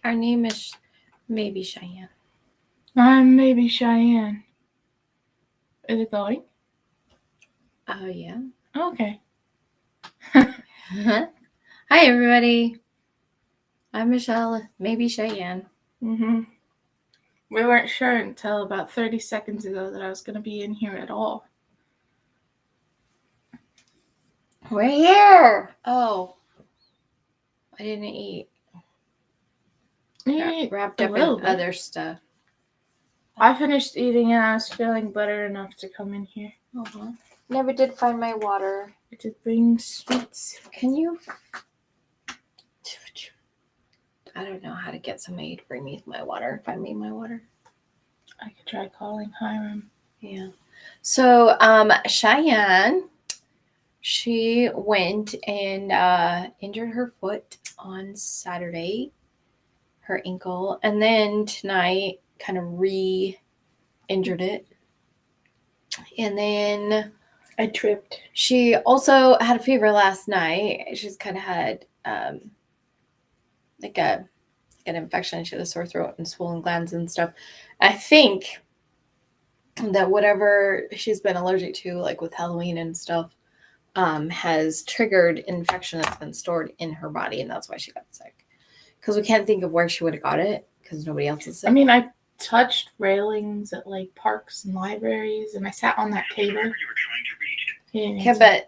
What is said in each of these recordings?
Our name is maybe ShiAnne. I'm maybe ShiAnne. Is it going? Oh, yeah. Okay. Hi, everybody. I'm Michele, maybe ShiAnne. Mm-hmm. We weren't sure until about 30 seconds ago that I was going to be in here at all. We're here. Oh, I didn't eat. Wrapped up in other stuff. I finished eating and I was feeling better enough to come in here. Uh-huh. Never did find my water. I did bring sweets. Can you? I don't know how to get somebody to bring me my water. Find me my water. I could try calling Hiram. Yeah. So, ShiAnne, she went and injured her foot on Saturday, her ankle, and then tonight kind of re-injured it. And then I tripped. She also had a fever last night. She's kind of had like an infection. She had a sore throat and swollen glands and stuff. I think that whatever she's been allergic to, like with Halloween and stuff, has triggered infection that's been stored in her body, and that's why she got sick. Because we can't think of where she would have got it, because nobody else is sick. I mean, I touched railings at like parks and libraries, and I sat on that table. Yeah, but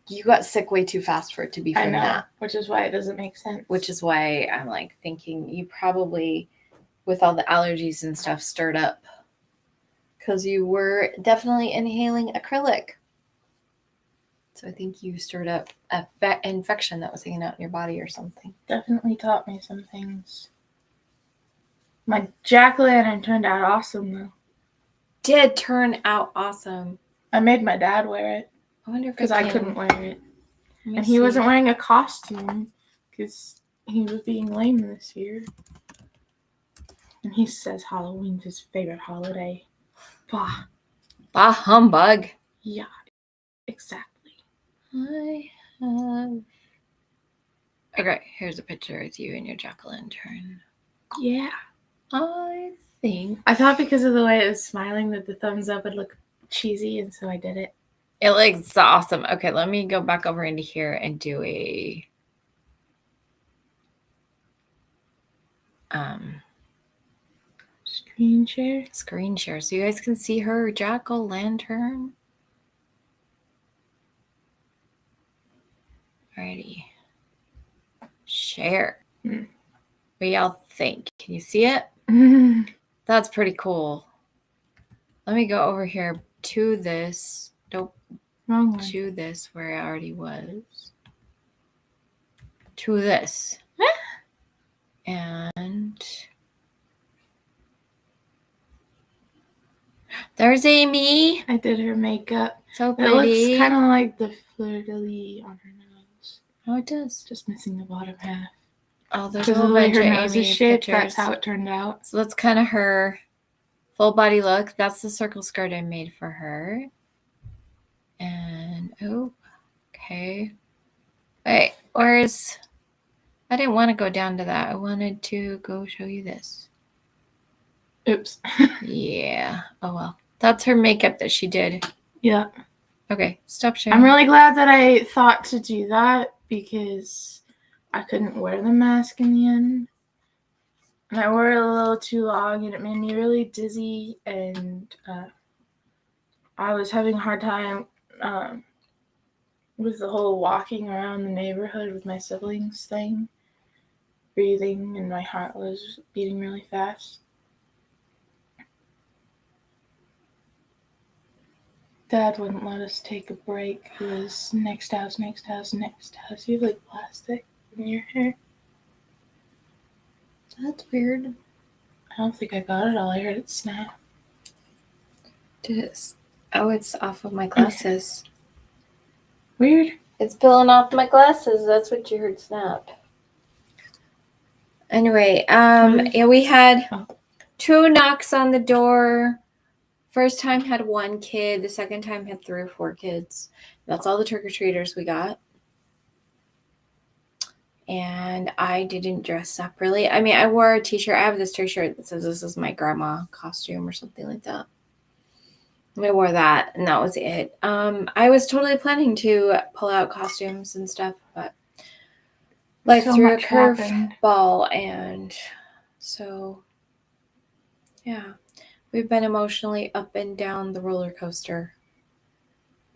you got sick way too fast for it to be from that. Which is why it doesn't make sense. Which is why I'm like thinking you probably, with all the allergies and stuff, stirred up. Because you were definitely inhaling acrylic. So I think you stirred up an infection that was hanging out in your body or something. Definitely taught me some things. My jack-o'-lantern turned out awesome, though. Did turn out awesome. I made my dad wear it. I wonder if because I couldn't wear it. And he wasn't wearing a costume because he was being lame this year. And he says Halloween's his favorite holiday. Bah. Bah humbug. Yeah, exactly. I have... Okay, here's a picture of you and your jack-o'-lantern. Yeah. I think... I thought because of the way it was smiling that the thumbs up would look cheesy, and so I did it. It looks awesome. Okay, let me go back over into here and do a... Screen share? Screen share. So you guys can see her jack-o'-lantern. Alrighty. Share. What do y'all think? Can you see it? That's pretty cool. Let me go over here to this. Nope. Wrong one. To this where I already was. To this. And there's Amy. I did her makeup. So pretty. It looks kind of like the fleur-de-lis on her nose. Oh, it does. Just missing the bottom half. Oh, there's a whole bunch of Amy shaped. That's how it turned out. So that's kind of her full body look. That's the circle skirt I made for her. And oh, okay. Wait, where's... I didn't want to go down to that. I wanted to go show you this. Oops. Yeah. Oh, well. That's her makeup that she did. Yeah. Okay, stop sharing. I'm really glad that I thought to do that because I couldn't wear the mask in the end. And I wore it a little too long and it made me really dizzy, and I was having a hard time with the whole walking around the neighborhood with my siblings thing, breathing, and my heart was beating really fast. Dad wouldn't let us take a break. It was next house, next house, next house. You have like plastic in your hair. That's weird. I don't think I got it all. I heard it snap. Did it? Oh, it's off of my glasses. Weird. It's peeling off my glasses. That's what you heard snap. Anyway, yeah, we had 2 knocks on the door. First time had 1 kid. The second time had 3 or 4 kids. That's all the trick-or-treaters we got. and I didn't dress up really. I mean, I wore a t-shirt. I have this t-shirt that says this is my grandma costume or something like that. I wore that, and that was it. I was totally planning to pull out costumes and stuff, but life So threw a much happened. curveball, and so yeah, we've been emotionally up and down the roller coaster.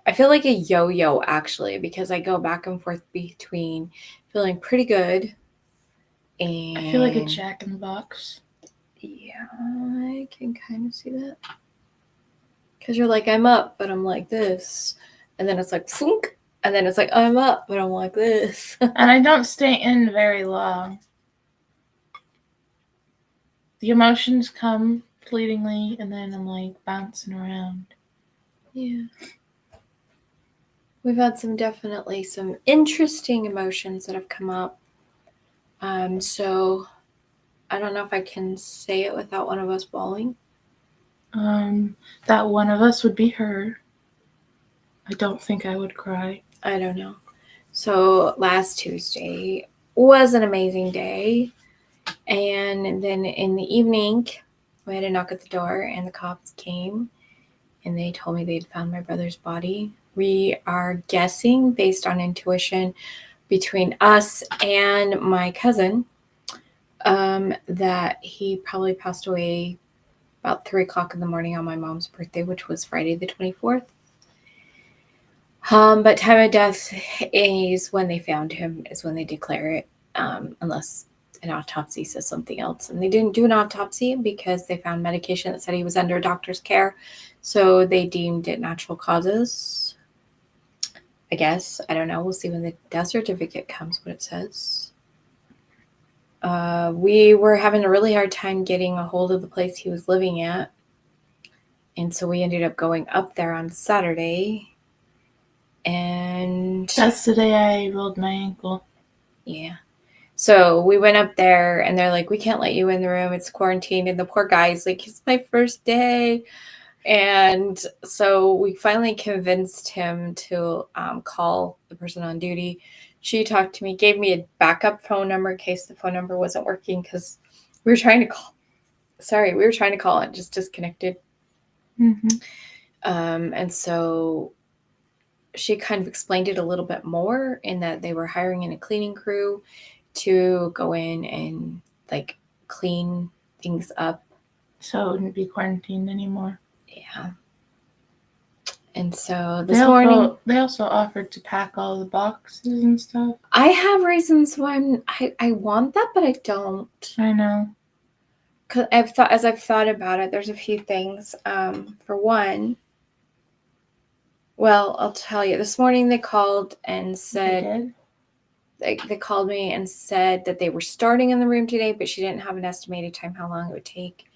I feel like a yo-yo actually, because I go back and forth between feeling pretty good and I feel like a Jack in the Box. Yeah, I can kind of see that. Because you're like, I'm up, but I'm like this. And then it's like, funk. And then it's like, I'm up, but I'm like this. And I don't stay in very long. The emotions come fleetingly, and then I'm like bouncing around. Yeah. We've had definitely some interesting emotions that have come up. So I don't know if I can say it without one of us bawling. That one of us would be her. I don't think I would cry. I don't know. So last Tuesday was an amazing day. And then in the evening, we had a knock at the door, and the cops came, and they told me they'd found my brother's body. We are guessing, based on intuition, between us and my cousin, that he probably passed away about 3 o'clock in the morning on my mom's birthday, which was Friday the 24th. But time of death is when they found him, is when they declare it, unless an autopsy says something else. And they didn't do an autopsy because they found medication that said he was under doctor's care. So they deemed it natural causes. I guess. I don't know. We'll see when the death certificate comes what it says. We were having a really hard time getting a hold of the place he was living at. And so we ended up going up there on Saturday. And that's the day I rolled my ankle. Yeah. So we went up there, and they're like, we can't let you in the room. It's quarantined. And the poor guy's like, it's my first day. And so we finally convinced him to call the person on duty. She talked to me, gave me a backup phone number in case the phone number wasn't working, because we were trying to call. Sorry, we were trying to call, it just disconnected. Mm-hmm. And so she kind of explained it a little bit more, in that they were hiring in a cleaning crew to go in and like clean things up. So it wouldn't be quarantined anymore. Yeah. And so this morning... They also offered to pack all the boxes and stuff. I have reasons why I want that, but I don't. I know. Because as I've thought about it, there's a few things. For one, well, I'll tell you. This morning they called and said... They called me and said that they were starting in the room today, but she didn't have an estimated time how long it would take.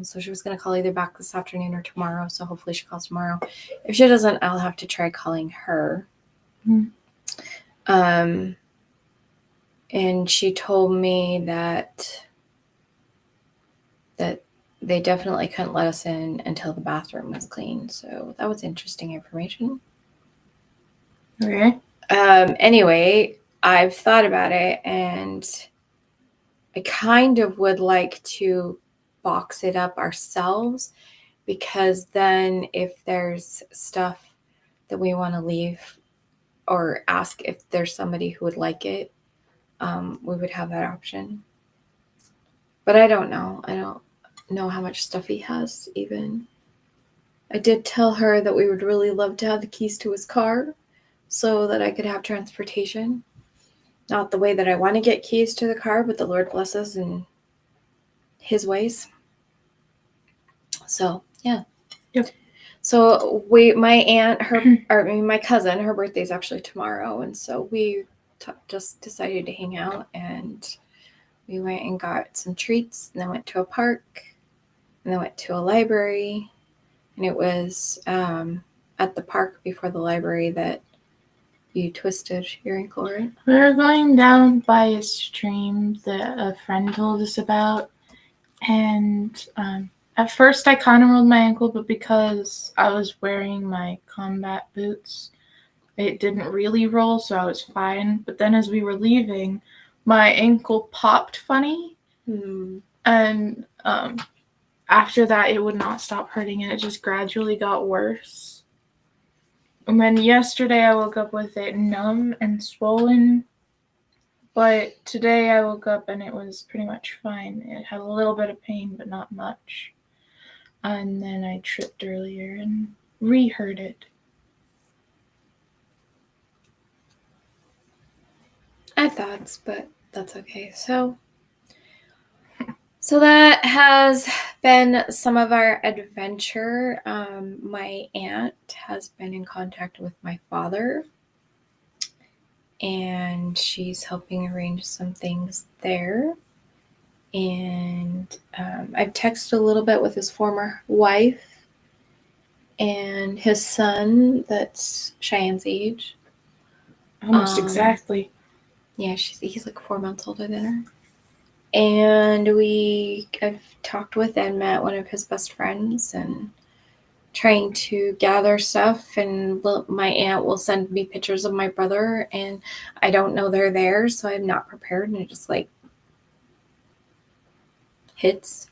So she was going to call either back this afternoon or tomorrow. So hopefully she calls tomorrow. If she doesn't, I'll have to try calling her. And she told me that they definitely couldn't let us in until the bathroom was clean. So that was interesting information. Okay. Anyway, I've thought about it, and I kind of would like to box it up ourselves, because then if there's stuff that we want to leave, or ask if there's somebody who would like it, we would have that option. But I don't know. I don't know how much stuff he has even. I did tell her that we would really love to have the keys to his car so that I could have transportation. Not the way that I want to get keys to the car, but the Lord bless us in his ways. So, yeah. Yep. So my aunt, my cousin, her birthday is actually tomorrow. And so we just decided to hang out, and we went and got some treats, and then went to a park, and then went to a library. And it was at the park before the library that you twisted your ankle, right? We were going down by a stream that a friend told us about, and at first I kind of rolled my ankle, but because I was wearing my combat boots, it didn't really roll, so I was fine. But then as we were leaving, my ankle popped funny. And after that, it would not stop hurting, and it just gradually got worse. And then yesterday, I woke up with it numb and swollen. But today, I woke up and it was pretty much fine. It had a little bit of pain, but not much. And then I tripped earlier and re-hurt it. I have thoughts, but that's okay. So that has been some of our adventure. My aunt has been in contact with my father, and she's helping arrange some things there. And I've texted a little bit with his former wife and his son that's ShiAnne's age. Almost exactly. Yeah, he's like 4 months older than her. And I've talked with and met one of his best friends and trying to gather stuff. And my aunt will send me pictures of my brother, and I don't know they're there, so I'm not prepared, and it just like hits.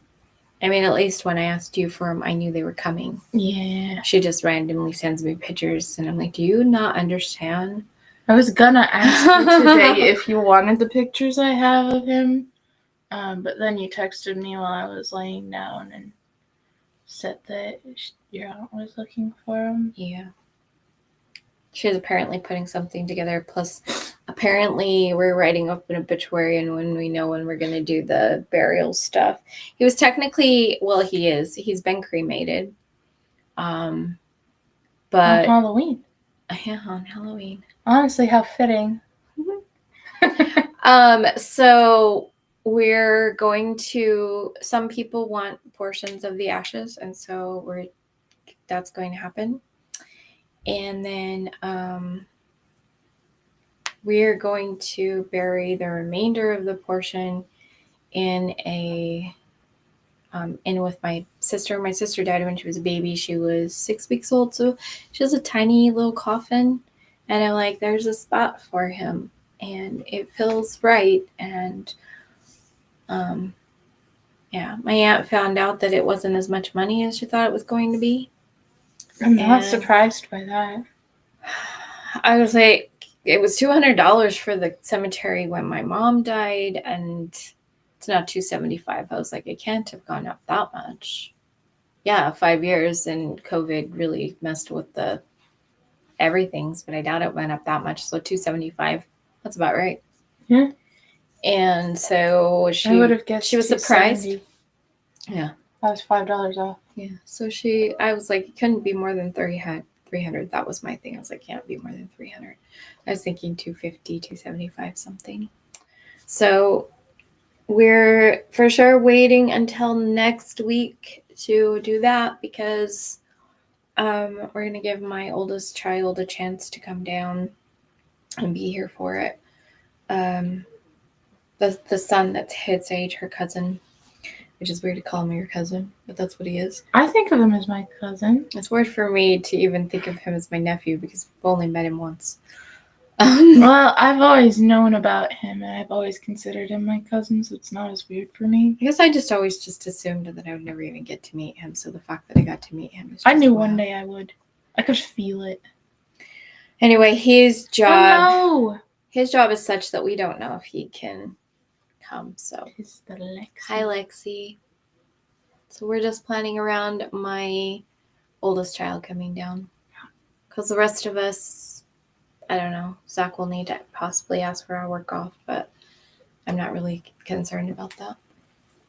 I mean, at least when I asked you for them, I knew they were coming. Yeah. She just randomly sends me pictures, and I'm like, do you not understand? I was gonna ask you today if you wanted the pictures I have of him. But then you texted me while I was laying down and said that your aunt was looking for him. Yeah. She's apparently putting something together. Plus, apparently, we're writing up an obituary, and when we know when we're going to do the burial stuff. He was technically, well, he is. He's been cremated. But on Halloween. Yeah, on Halloween. Honestly, how fitting. So we're going to. Some people want portions of the ashes, and so that's going to happen. And then we're going to bury the remainder of the portion in with my sister. My sister died when she was a baby. She was 6 weeks old, so she has a tiny little coffin. And I'm like, there's a spot for him, and it feels right. And yeah, my aunt found out that it wasn't as much money as she thought it was going to be. I'm not surprised by that. I was like, it was $200 for the cemetery when my mom died, and it's now $275. I was like, it can't have gone up that much. Yeah, 5 years, and COVID really messed with the everythings, but I doubt it went up that much. So $275, that's about right. Yeah. And so I would have guessed she was surprised. Yeah, that was $5 off. Yeah, so I was like, it couldn't be more than 300. That was my thing. I was like, can't be more than 300. I was thinking 250, 275, something. So we're for sure waiting until next week to do that, because we're going to give my oldest child a chance to come down and be here for it. The son that's his age, her cousin, which is weird to call him your cousin, but that's what he is. I think of him as my cousin. It's weird for me to even think of him as my nephew, because I've only met him once. Well, I've always known about him, and I've always considered him my cousin, so it's not as weird for me. I guess I just always assumed that I would never even get to meet him, so the fact that I got to meet him is just I knew one day I would. I could feel it. Anyway, his job... Oh, no! His job is such that we don't know if he can come, so... It's the Lexi. Hi, Lexi. So we're just planning around my oldest child coming down. Because the rest of us, I don't know. Zach will need to possibly ask for our work off, but I'm not really concerned about that.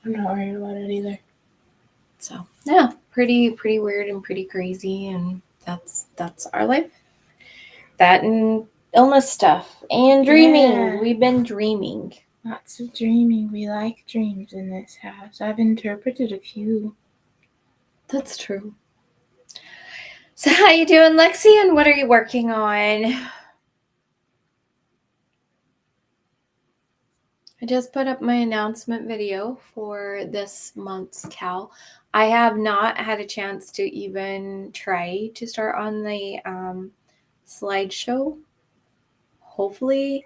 I'm not worried about it either. So, yeah, pretty weird and pretty crazy, and that's our life. That and illness stuff. And dreaming. Yeah. We've been dreaming. Lots of dreaming. We like dreams in this house. I've interpreted a few. That's true. So how you doing, Lexi, and what are you working on? I just put up my announcement video for this month's Cal. I have not had a chance to even try to start on the slideshow. Hopefully,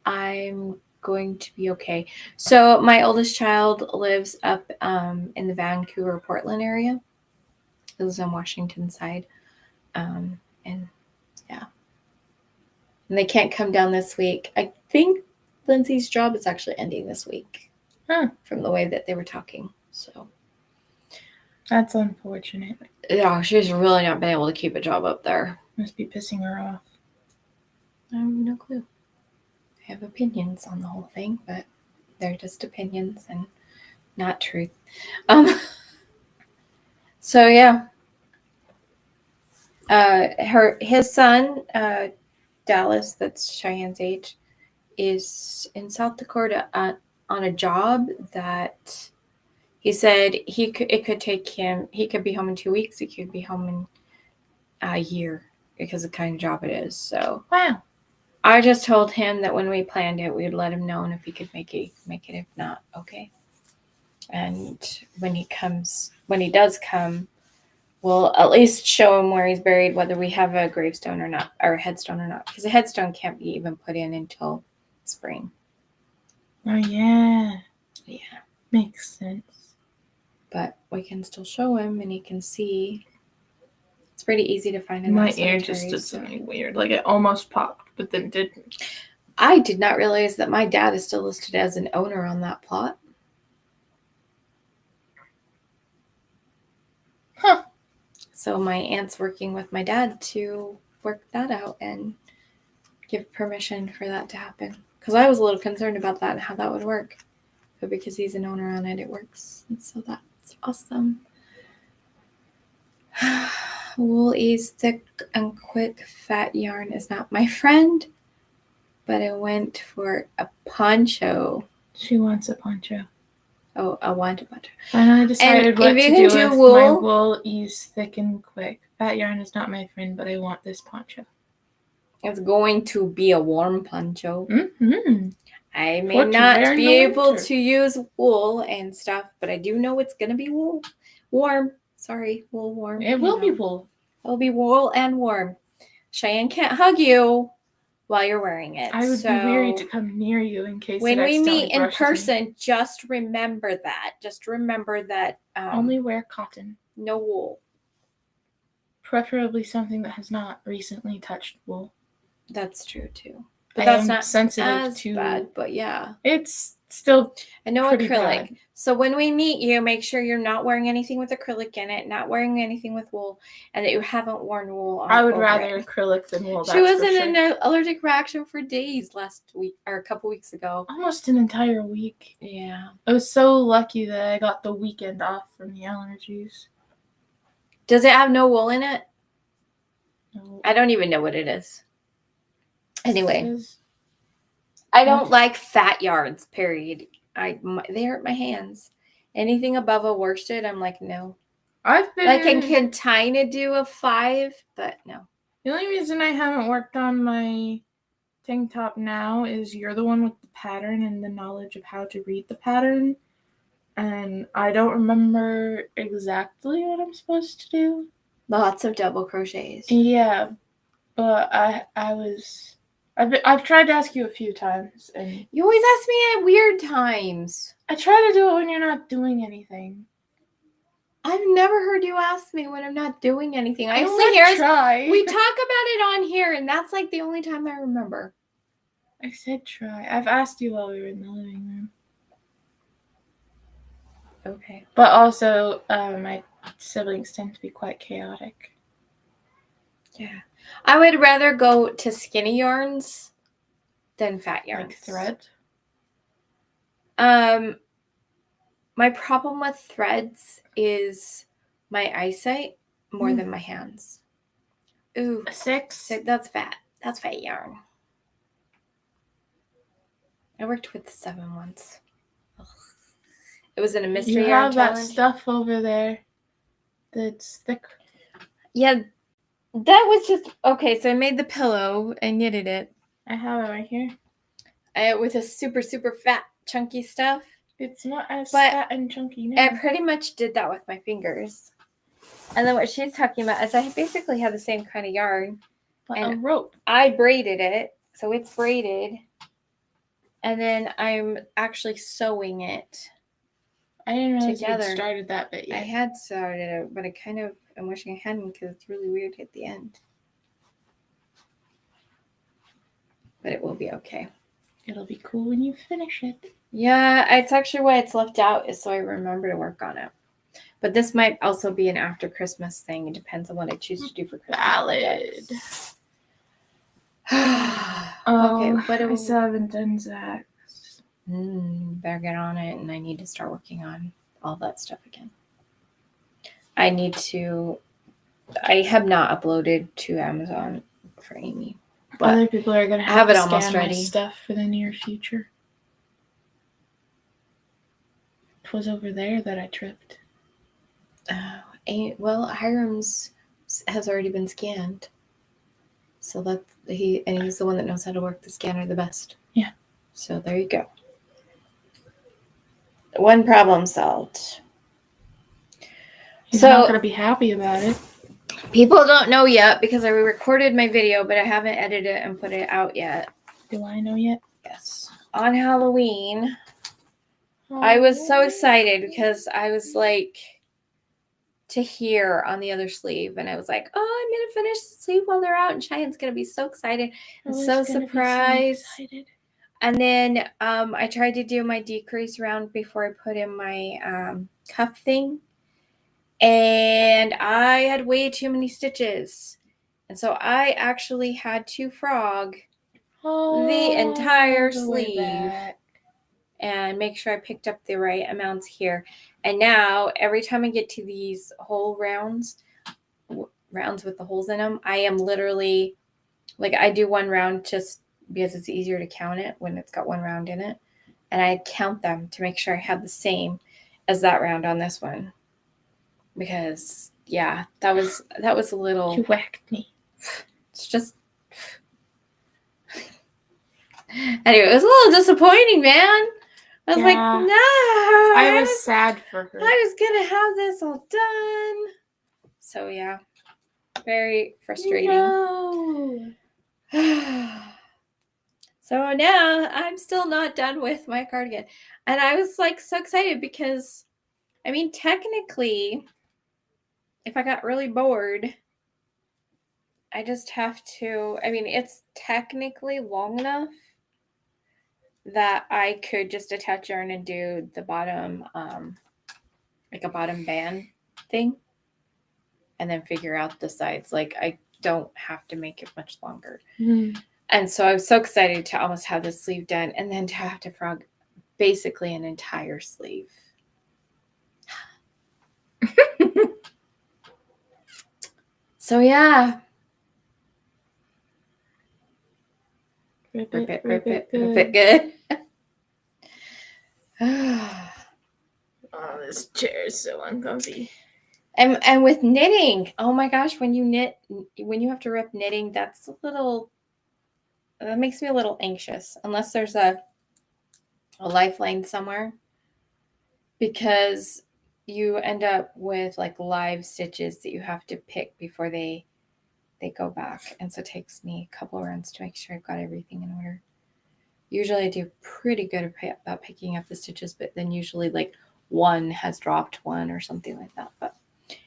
I'm going to be okay. So my oldest child lives up in the Vancouver, Portland area. He lives on Washington side. And yeah. And they can't come down this week. I think Lindsay's job is actually ending this week. From the way that they were talking. So that's unfortunate. Yeah, she's really not been able to keep a job up there. Must be pissing her off. I have no clue. I have opinions on the whole thing, but they're just opinions and not truth. So yeah. His son, Dallas, that's Cheyenne's age, is in South Dakota on a job that he said it could take him. He could be home in 2 weeks. He could be home in a year because of the kind of job it is. So wow. I just told him that when we planned it, we'd let him know, and if he could make it. If not, okay. And when he does come, we'll at least show him where he's buried, whether we have a gravestone or not, or a headstone or not, because a headstone can't be even put in until spring. Oh yeah. Yeah, makes sense. But we can still show him, and he can see. It's pretty easy to find in my ear just did something weird, like it almost popped, but then didn't. I did not realize that my dad is still listed as an owner on that plot. Huh. So my aunt's working with my dad to work that out and give permission for that to happen. Because I was a little concerned about that and how that would work. But because he's an owner on it, it works. And so that's awesome. Wool is thick and quick. Fat yarn is not my friend. But I went for a poncho. She wants a poncho. Oh, I want a poncho. And I decided what to do with wool. My wool is thick and quick. Fat yarn is not my friend, but I want this poncho. It's going to be a warm poncho. Mm-hmm. I may not be able to use wool and stuff, but I do know it's going to be warm. Sorry, wool warm. It will be wool. It'll be wool and warm. Cheyenne can't hug you while you're wearing it. I would be weary to come near you in case when we meet in person, just remember that. Just remember that. Only wear cotton. No wool. Preferably something that has not recently touched wool. That's true too. But that's not sensitive to bad, but yeah. It's still acrylic. Bad. So when we meet you, make sure you're not wearing anything with acrylic in it, not wearing anything with wool, and that you haven't worn wool on. I would rather acrylic than wool. She was in an allergic reaction for days last week or a couple weeks ago. Almost an entire week. Yeah. I was so lucky that I got the weekend off from the allergies. Does it have no wool in it? No. I don't even know what it is. Anyway, I don't like fat yarns, period. They hurt my hands. Anything above a worsted, I'm like, no. I can kind of do a 5, but no. The only reason I haven't worked on my tank top now is you're the one with the pattern and the knowledge of how to read the pattern. And I don't remember exactly what I'm supposed to do. Lots of double crochets. Yeah, but I've tried to ask you a few times, and you always ask me at weird times. I try to do it when you're not doing anything. I've never heard you ask me when I'm not doing anything. I only hear try. We talk about it on here, and that's like the only time I remember. I said try. I've asked you while we were in the living room. Okay. But also, my siblings tend to be quite chaotic. Yeah. I would rather go to skinny yarns than fat yarns. Like thread? My problem with threads is my eyesight more than my hands. Ooh. 6? That's fat. That's fat yarn. I worked with the 7 once. Ugh. It was in a mystery yarn challenge. You have that stuff over there that's thick. Yeah, that was just... Okay, so I made the pillow. I knitted it. I have it right here. With a super, super fat, chunky stuff. It's not as fat and chunky now. I pretty much did that with my fingers. And then what she's talking about is I basically have the same kind of yarn. But a rope. I braided it, so it's braided. And then I'm actually sewing it. I didn't realize you together. had started that bit I yet. had started it, but I'm wishing I hadn't because it's really weird at the end. But it will be okay. It'll be cool when you finish it. Yeah, it's actually why it's left out is so I remember to work on it. But this might also be an after Christmas thing. It depends on what I choose to do for Christmas. Valid. Okay, but I still haven't done Zach's. Better get on it, and I need to start working on all that stuff again. I have not uploaded to Amazon for Amy. But other people are gonna have to scan my stuff for the near future. It was over there that I tripped. Well, Hiram's has already been scanned, so he's the one that knows how to work the scanner the best. Yeah. So there you go. One problem solved. He's not gonna be happy about it. People don't know yet because I recorded my video, but I haven't edited it and put it out yet. Do I know yet? Yes. On Halloween, I was so excited because I was like to hear on the other sleeve, and I was like, oh, I'm gonna finish the sleeve while they're out, and Cheyenne's gonna be so excited and so surprised. And then I tried to do my decrease round before I put in my cuff thing, and I had way too many stitches, and so I actually had to frog the entire sleeve and make sure I picked up the right amounts here. And now every time I get to these whole rounds with the holes in them, I am literally like, I do one round just because it's easier to count it when it's got one round in it, and I count them to make sure I have the same as that round on this one, because yeah, that was a little, you whacked me. It's just anyway, it was a little disappointing, man. I was like, no. I was sad for her. I was gonna have this all done. So yeah, very frustrating. No. So now I'm still not done with my cardigan, and I was like so excited because, I mean, technically, if I got really bored, I just have to. I mean, it's technically long enough that I could just attach yarn and do the bottom, like a bottom band thing, and then figure out the sides. Like, I don't have to make it much longer. And so I was so excited to almost have this sleeve done, and then to have to frog basically an entire sleeve. So yeah. Rip it good. Oh, this chair is so uncomfy. And with knitting, oh my gosh, when you have to rip knitting, that makes me a little anxious, unless there's a lifeline somewhere, because you end up with like live stitches that you have to pick before they go back. And so it takes me a couple of runs to make sure I've got everything in order. Usually I do pretty good about picking up the stitches, but then usually like one has dropped one or something like that. But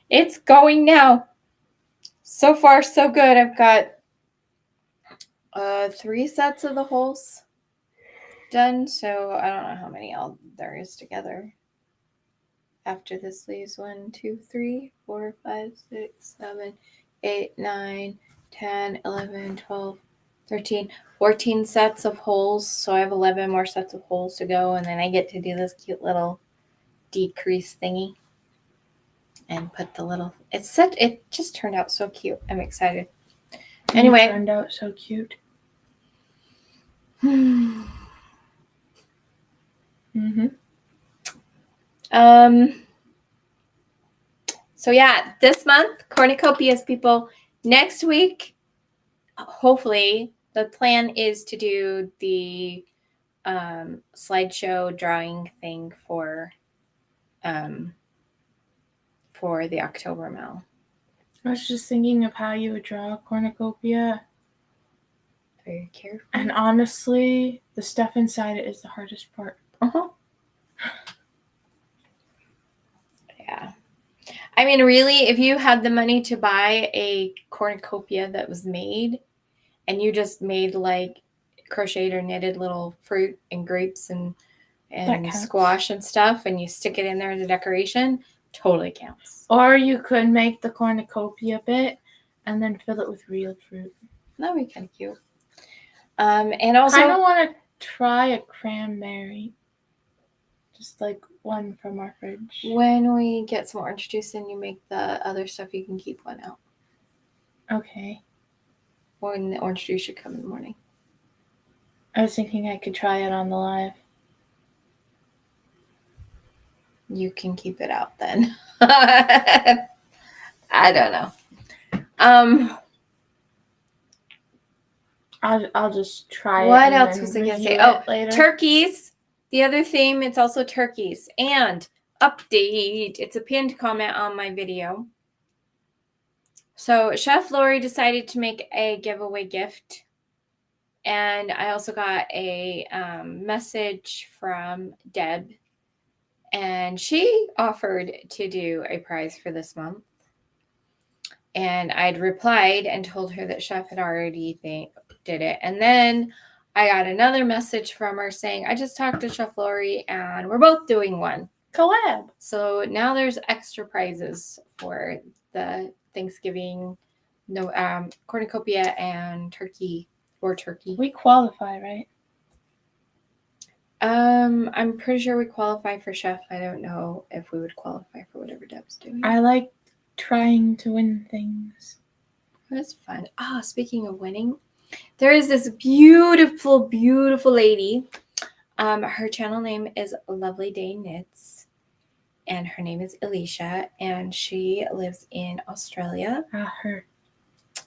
it's going now. So far, so good. I've got 3 sets of the holes done. So I don't know how many there is together. After this leaves 1, 2, 3, 4, 5, 6, 7, 8, 9, 10, 11, 12, 13, 14 sets of holes. So I have 11 more sets of holes to go, and then I get to do this cute little decrease thingy and put the little, it just turned out so cute. I'm excited. Anyway, it turned out so cute. So yeah, this month, cornucopias, people. Next week, hopefully, the plan is to do the slideshow drawing thing for the October mail. I was just thinking of how you would draw a cornucopia. very carefully. And honestly, the stuff inside it is the hardest part. Yeah. I mean, really, if you had the money to buy a cornucopia that was made, and you just made like crocheted or knitted little fruit and grapes and squash and stuff, and you stick it in there as a decoration, totally counts. Or you could make the cornucopia bit and then fill it with real fruit. That'd be kind of cute. And also, I kind of want to try a cranberry, just like one from our fridge. When we get some orange juice and you make the other stuff, you can keep one out. Okay. When the orange juice should come in the morning. I was thinking I could try it on the live. You can keep it out then. I don't know. I'll just try what it. What else was I going to say? Oh, later. Turkeys. The other theme, it's also turkeys. And update, it's a pinned comment on my video. So Chef Lori decided to make a giveaway gift. And I also got a message from Deb. And she offered to do a prize for this month. And I'd replied and told her that Chef had already did it. And then I got another message from her saying, I just talked to Chef Lori and we're both doing one. Collab. So now there's extra prizes for the Thanksgiving cornucopia and turkey or turkey. We qualify, right? I'm pretty sure we qualify for Chef. I don't know if we would qualify for whatever Deb's doing. I like trying to win things. That's fun. Speaking of winning, there is this beautiful, beautiful lady. Her channel name is Lovely Day Knits, and her name is Alicia, and she lives in Australia. Her.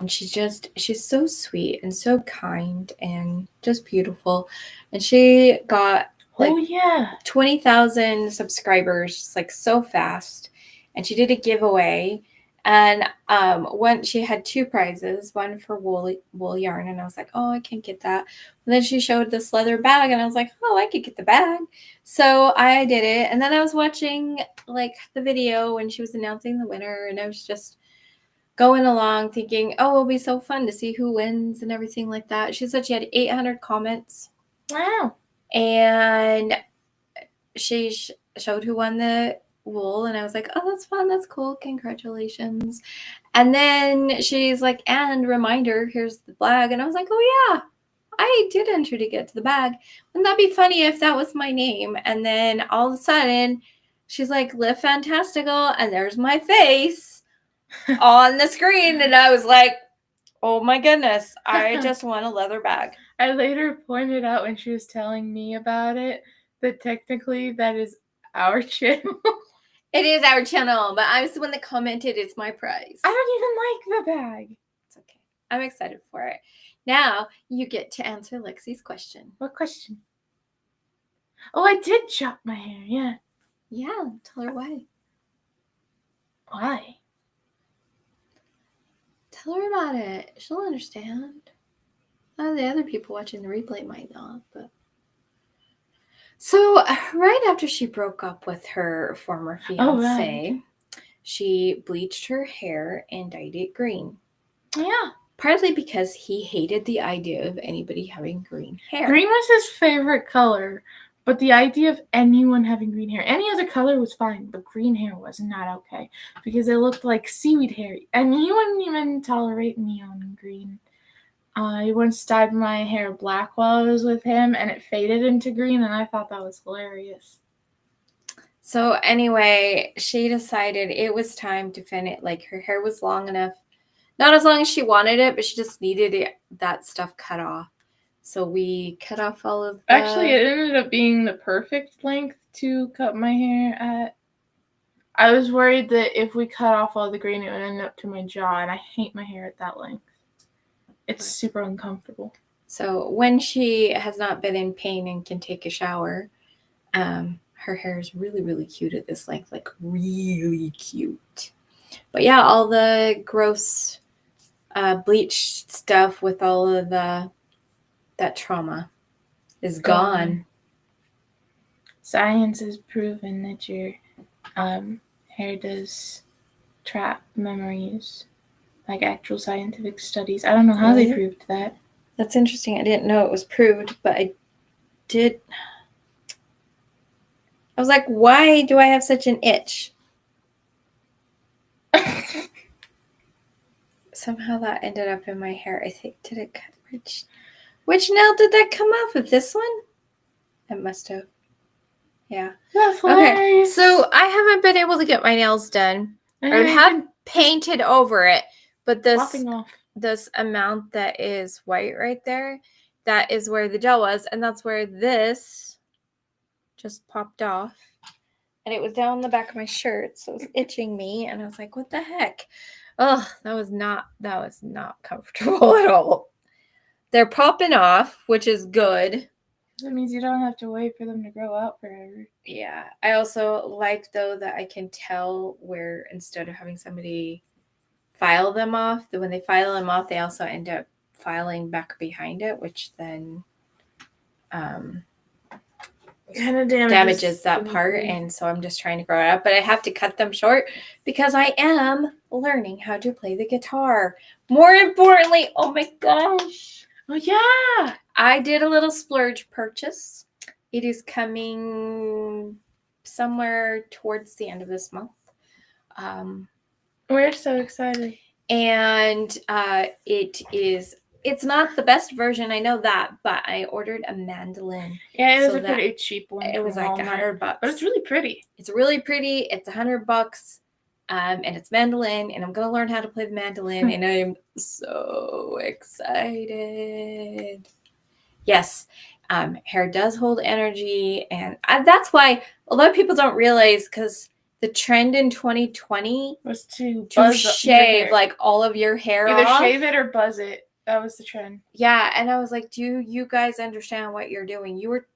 And she's so sweet and so kind and just beautiful. And she got 20,000 subscribers like so fast. And she did a giveaway. And she had two prizes, one for wool yarn. And I was like, oh, I can't get that. And then she showed this leather bag. And I was like, oh, I could get the bag. So I did it. And then I was watching like the video when she was announcing the winner. And I was just going along thinking, oh, it'll be so fun to see who wins and everything like that. She said she had 800 comments. Wow. And she showed who won the wool, and I was like, oh, that's fun, that's cool, congratulations. And then she's like, and reminder, here's the bag. And I was like, oh yeah, I did enter to get to the bag. Wouldn't that be funny if that was my name? And then all of a sudden she's like, Live Fantastical, and there's my face on the screen. And I was like, oh my goodness, I just won a leather bag. I later pointed out when she was telling me about it that technically that is our channel. It is our channel, but I was the one that commented it's my prize. I don't even like the bag. It's okay. I'm excited for it. Now you get to answer Lexi's question. What question? Oh, I did chop my hair, yeah. Yeah, tell her why. Why? Tell her about it. She'll understand. The other people watching the replay might not, but. So right after she broke up with her former fiance, she bleached her hair and dyed it green. Yeah. Partly because he hated the idea of anybody having green hair. Green was his favorite color, but the idea of anyone having green hair, any other color was fine, but green hair was not okay because it looked like seaweed hair, and he wouldn't even tolerate neon green. I once dyed my hair black while I was with him, and it faded into green, and I thought that was hilarious. So anyway, she decided it was time to fin it. Like, her hair was long enough. Not as long as she wanted it, but she just needed that stuff cut off. So we cut off all of the... Actually, it ended up being the perfect length to cut my hair at. I was worried that if we cut off all the green, it would end up to my jaw, and I hate my hair at that length. It's super uncomfortable. So when she has not been in pain and can take a shower, her hair is really, really cute at this length. Like, really cute. But yeah, all the gross bleached stuff with all of the that trauma is gone. Science has proven that your hair does trap memories, like actual scientific studies. I don't know how they proved that. That's interesting. I didn't know it was proved, but I did. I was like, why do I have such an itch? Somehow that ended up in my hair. I think, did it cut? Which nail did that come off of? This one? It must have. Yeah. Okay. So I haven't been able to get my nails done. I have painted over it, but this amount that is white right there, that is where the gel was, and that's where this just popped off. And it was down the back of my shirt, so it was itching me, and I was like, what the heck? Oh, that was not comfortable at all. They're popping off, which is good. That means you don't have to wait for them to grow out forever. Yeah. I also like, though, that I can tell where, instead of having somebody file them off, that when they file them off, they also end up filing back behind it, which then kind of damages that part. And so I'm just trying to grow it up, but I have to cut them short because I am learning how to play the guitar. More importantly, oh my gosh. Oh yeah. I did a little splurge purchase. It is coming somewhere towards the end of this month. We're so excited. And it's not the best version, I know that, but I ordered a mandolin. Yeah, it was a pretty cheap one. It was like $100. But it's really pretty. It's really pretty. It's $100. And it's mandolin, and I'm going to learn how to play the mandolin, and I am so excited. Yes, hair does hold energy, and that's why a lot of people don't realize, because the trend in 2020 was to shave like all of your hair off. Either shave it or buzz it. That was the trend. Yeah, and I was like, do you guys understand what you're doing? You were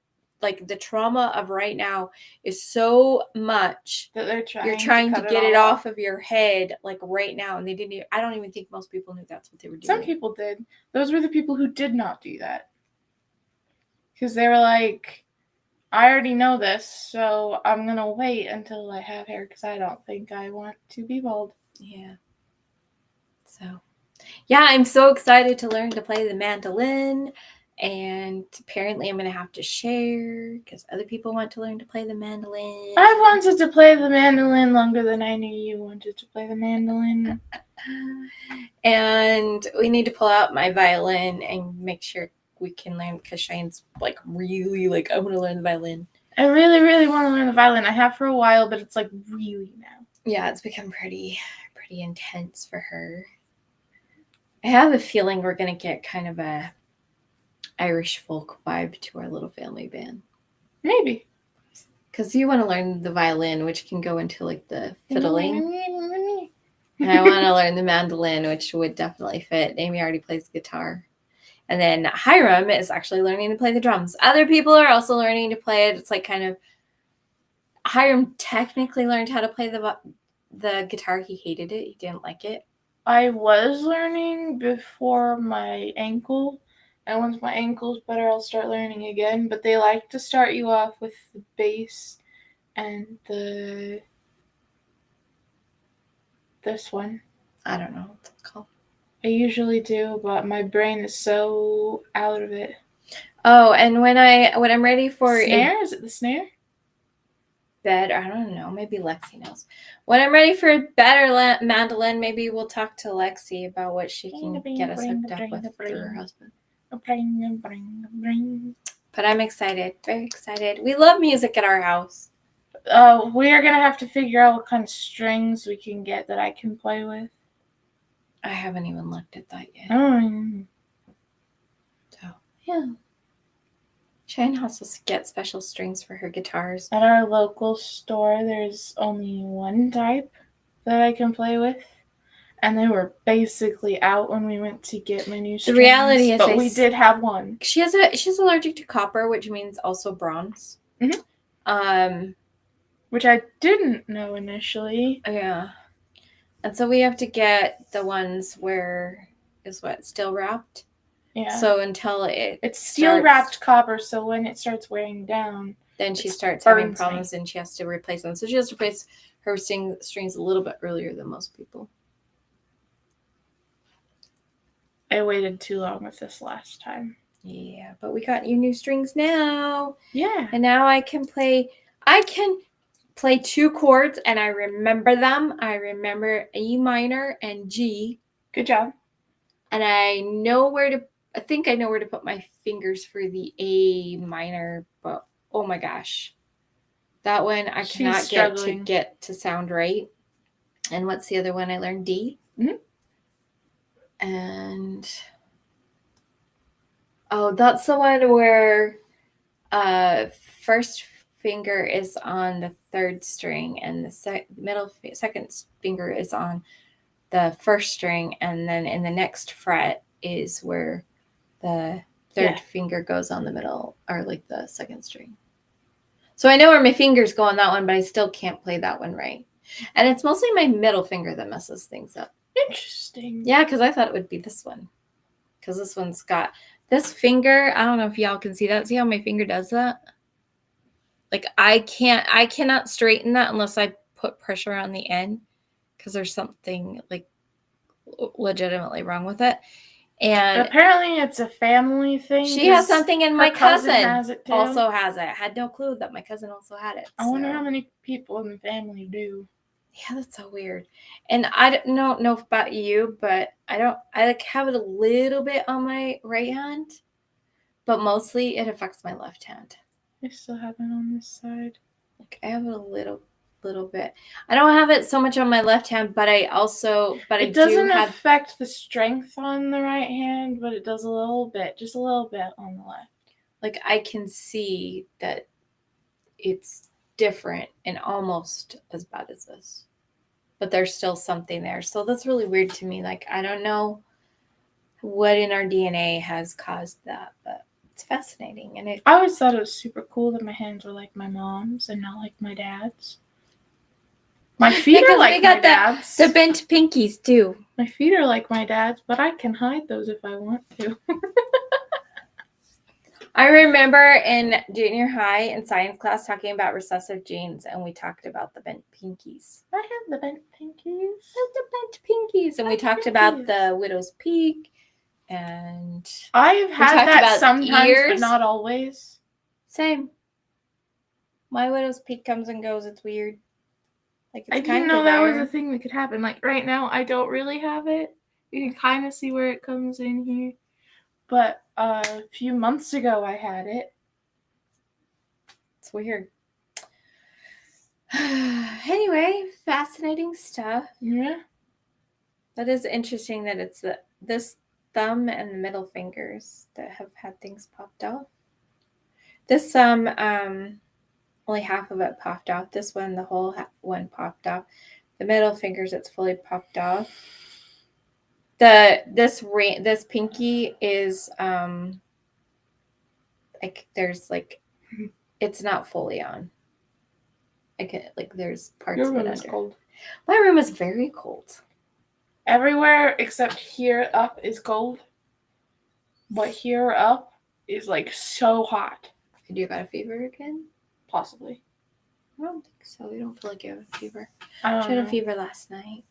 like, the trauma of right now is so much that you're trying to get it off of your head, like right now, and they didn't. I don't even think most people knew that's what they were doing. Some people did. Those were the people who did not do that, because they were like, I already know this, so I'm gonna wait until I have hair because I don't think I want to be bald. Yeah. So, yeah, I'm so excited to learn to play the mandolin. And apparently I'm going to have to share because other people want to learn to play the mandolin. I wanted to play the mandolin longer than I knew you wanted to play the mandolin. And we need to pull out my violin and make sure we can learn, because Shane's like really like, I want to learn the violin. I really, really want to learn the violin. I have for a while, but it's like really now. Yeah, it's become pretty intense for her. I have a feeling we're going to get kind of a Irish folk vibe to our little family band. Maybe. Because you want to learn the violin, which can go into like the fiddling. And I want to learn the mandolin, which would definitely fit. Amy already plays guitar. And then Hiram is actually learning to play the drums. Other people are also learning to play it. It's like kind of, Hiram technically learned how to play the guitar. He hated it. He didn't like it. I was learning before my ankle. And once my ankle's better, I'll start learning again. But they like to start you off with the bass and this one. I don't know what it's called. I usually do, but my brain is so out of it. Oh, and when I'm ready for snare, is it the snare? Bed, I don't know. Maybe Lexi knows. When I'm ready for a better mandolin, maybe we'll talk to Lexi about what she can get us hooked up with through her husband. But I'm excited, very excited. We love music at our house. We are going to have to figure out what kind of strings we can get that I can play with. I haven't even looked at that yet. So, yeah. Shane has to get special strings for her guitars. At our local store, there's only one type that I can play with. And they were basically out when we went to get my new strings. The reality is, but we did have one. She's allergic to copper, which means also bronze. Mm-hmm. Which I didn't know initially. Yeah. And so we have to get the ones where is what steel wrapped. Yeah. So until it's steel wrapped copper, so when it starts wearing down, then she starts having problems and she has to replace them. So she has to replace her strings a little bit earlier than most people. I waited too long with this last time. Yeah, but we got you new strings now. Yeah. And now I can play 2 chords and I remember them. I remember E minor and G. Good job. And I think I know where to put my fingers for the A minor, but oh my gosh. That one I cannot get to sound right. And what's the other one I learned? D. Mm-hmm. And that's the one where first finger is on the 3rd string and the second finger is on the 1st string, and then in the next fret is where the 3rd finger goes on the middle, or like the 2nd string. So I know where my fingers go on that one, but I still can't play that one right. And it's mostly my middle finger that messes things up. Interesting. Yeah, because I thought it would be this one. Because this one's got this finger. I don't know if y'all can see that. See how my finger does that? Like I cannot straighten that unless I put pressure on the end, because there's something like legitimately wrong with it. And apparently it's a family thing. She has something, and my cousin has it too. also has it. I had no clue that my cousin also had it. I wonder how many people in the family do. Yeah, that's so weird. And I don't know about you, but I like have it a little bit on my right hand, but mostly it affects my left hand. I still have it on this side. Like I have it a little bit. I don't have it so much on my left hand, but it doesn't affect the strength on the right hand, but it does a little bit, just a little bit on the left. Like I can see that it's different and almost as bad as this, but there's still something there. So that's really weird to me. Like I don't know what in our DNA has caused that, but it's fascinating. And I always thought it was super cool that my hands were like my mom's and not like my dad's. My feet are like my dad's. The bent pinkies too. My feet are like my dad's, but I can hide those if I want to. I remember in junior high in science class talking about recessive genes, and we talked about the bent pinkies. I have the bent pinkies. And we talked about the widow's peak, and I've had that sometimes, but not always. Same. My widow's peak comes and goes. It's weird. Like it's I didn't know that was a thing that could happen. Like right now, I don't really have it. You can kind of see where it comes in here. But a few months ago, I had it. It's weird. Anyway, fascinating stuff. Yeah. That is interesting that it's this thumb and the middle fingers that have had things popped off. This thumb, only half of it popped off. This one, the whole one popped off. The middle fingers, it's fully popped off. This pinky is like there's like it's not fully on. There's parts of it under. Your room is cold. My room is very cold. Everywhere except here up is cold, but here up is like so hot. And you got a fever again? Possibly. I don't think so. You don't feel like you have a fever. I had a fever last night.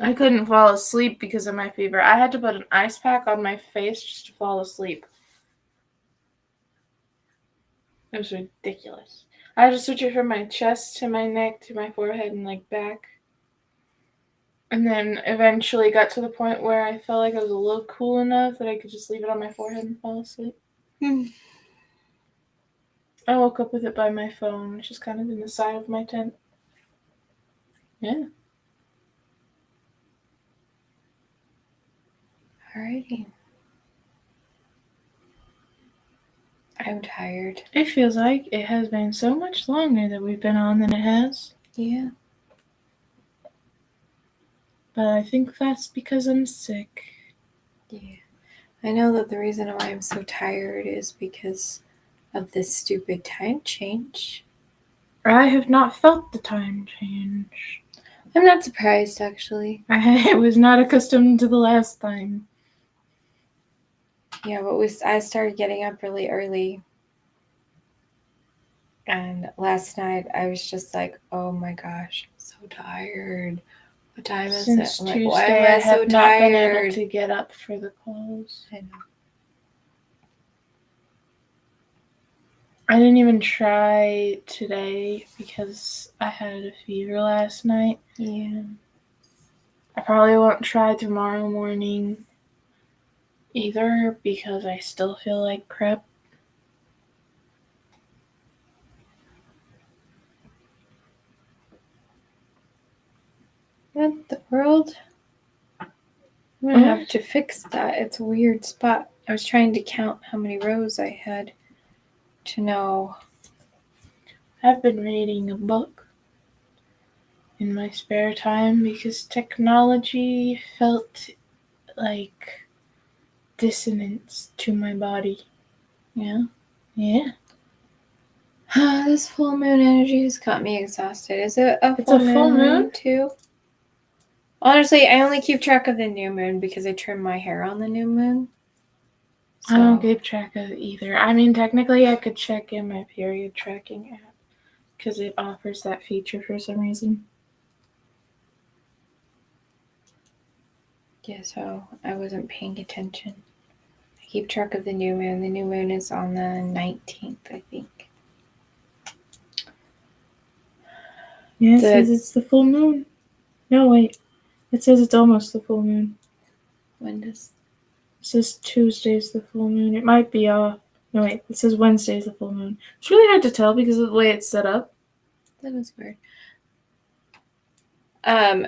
I couldn't fall asleep because of my fever. I had to put an ice pack on my face just to fall asleep. It was ridiculous. I had to switch it from my chest to my neck to my forehead and like back. And then eventually got to the point where I felt like I was a little cool enough that I could just leave it on my forehead and fall asleep. I woke up with it by my phone, which is kind of in the side of my tent. Yeah. Alrighty. I'm tired. It feels like it has been so much longer that we've been on than it has. Yeah. But I think that's because I'm sick. Yeah. I know that the reason why I'm so tired is because of this stupid time change. I have not felt the time change. I'm not surprised, actually. I was not accustomed to the last time. Yeah, but I started getting up really early. And last night I was just like, oh my gosh, I'm so tired. What time is it? Since I'm like, Tuesday, why am I so have not been able tired? to get up for the calls. I know. I didn't even try today because I had a fever last night. Yeah. I probably won't try tomorrow morning either because I still feel like crap. What the world? I'm gonna have to fix that. It's a weird spot. I was trying to count how many rows I had to know. I've been reading a book in my spare time because technology felt like dissonance to my body. Yeah. Yeah. This full moon energy has got me exhausted. Is it a It's a full moon too? Honestly, I only keep track of the new moon because I trim my hair on the new moon. So. I don't keep track of it either. I mean, technically I could check in my period tracking app because it offers that feature for some reason. Yeah, so I wasn't paying attention. I keep track of the new moon. The new moon is on the 19th, I think. Yeah, it says it's the full moon. No, wait. It says it's almost the full moon. When does... It says Tuesday's the full moon. It might be off. No, wait. It says Wednesday's the full moon. It's really hard to tell because of the way it's set up. That is weird.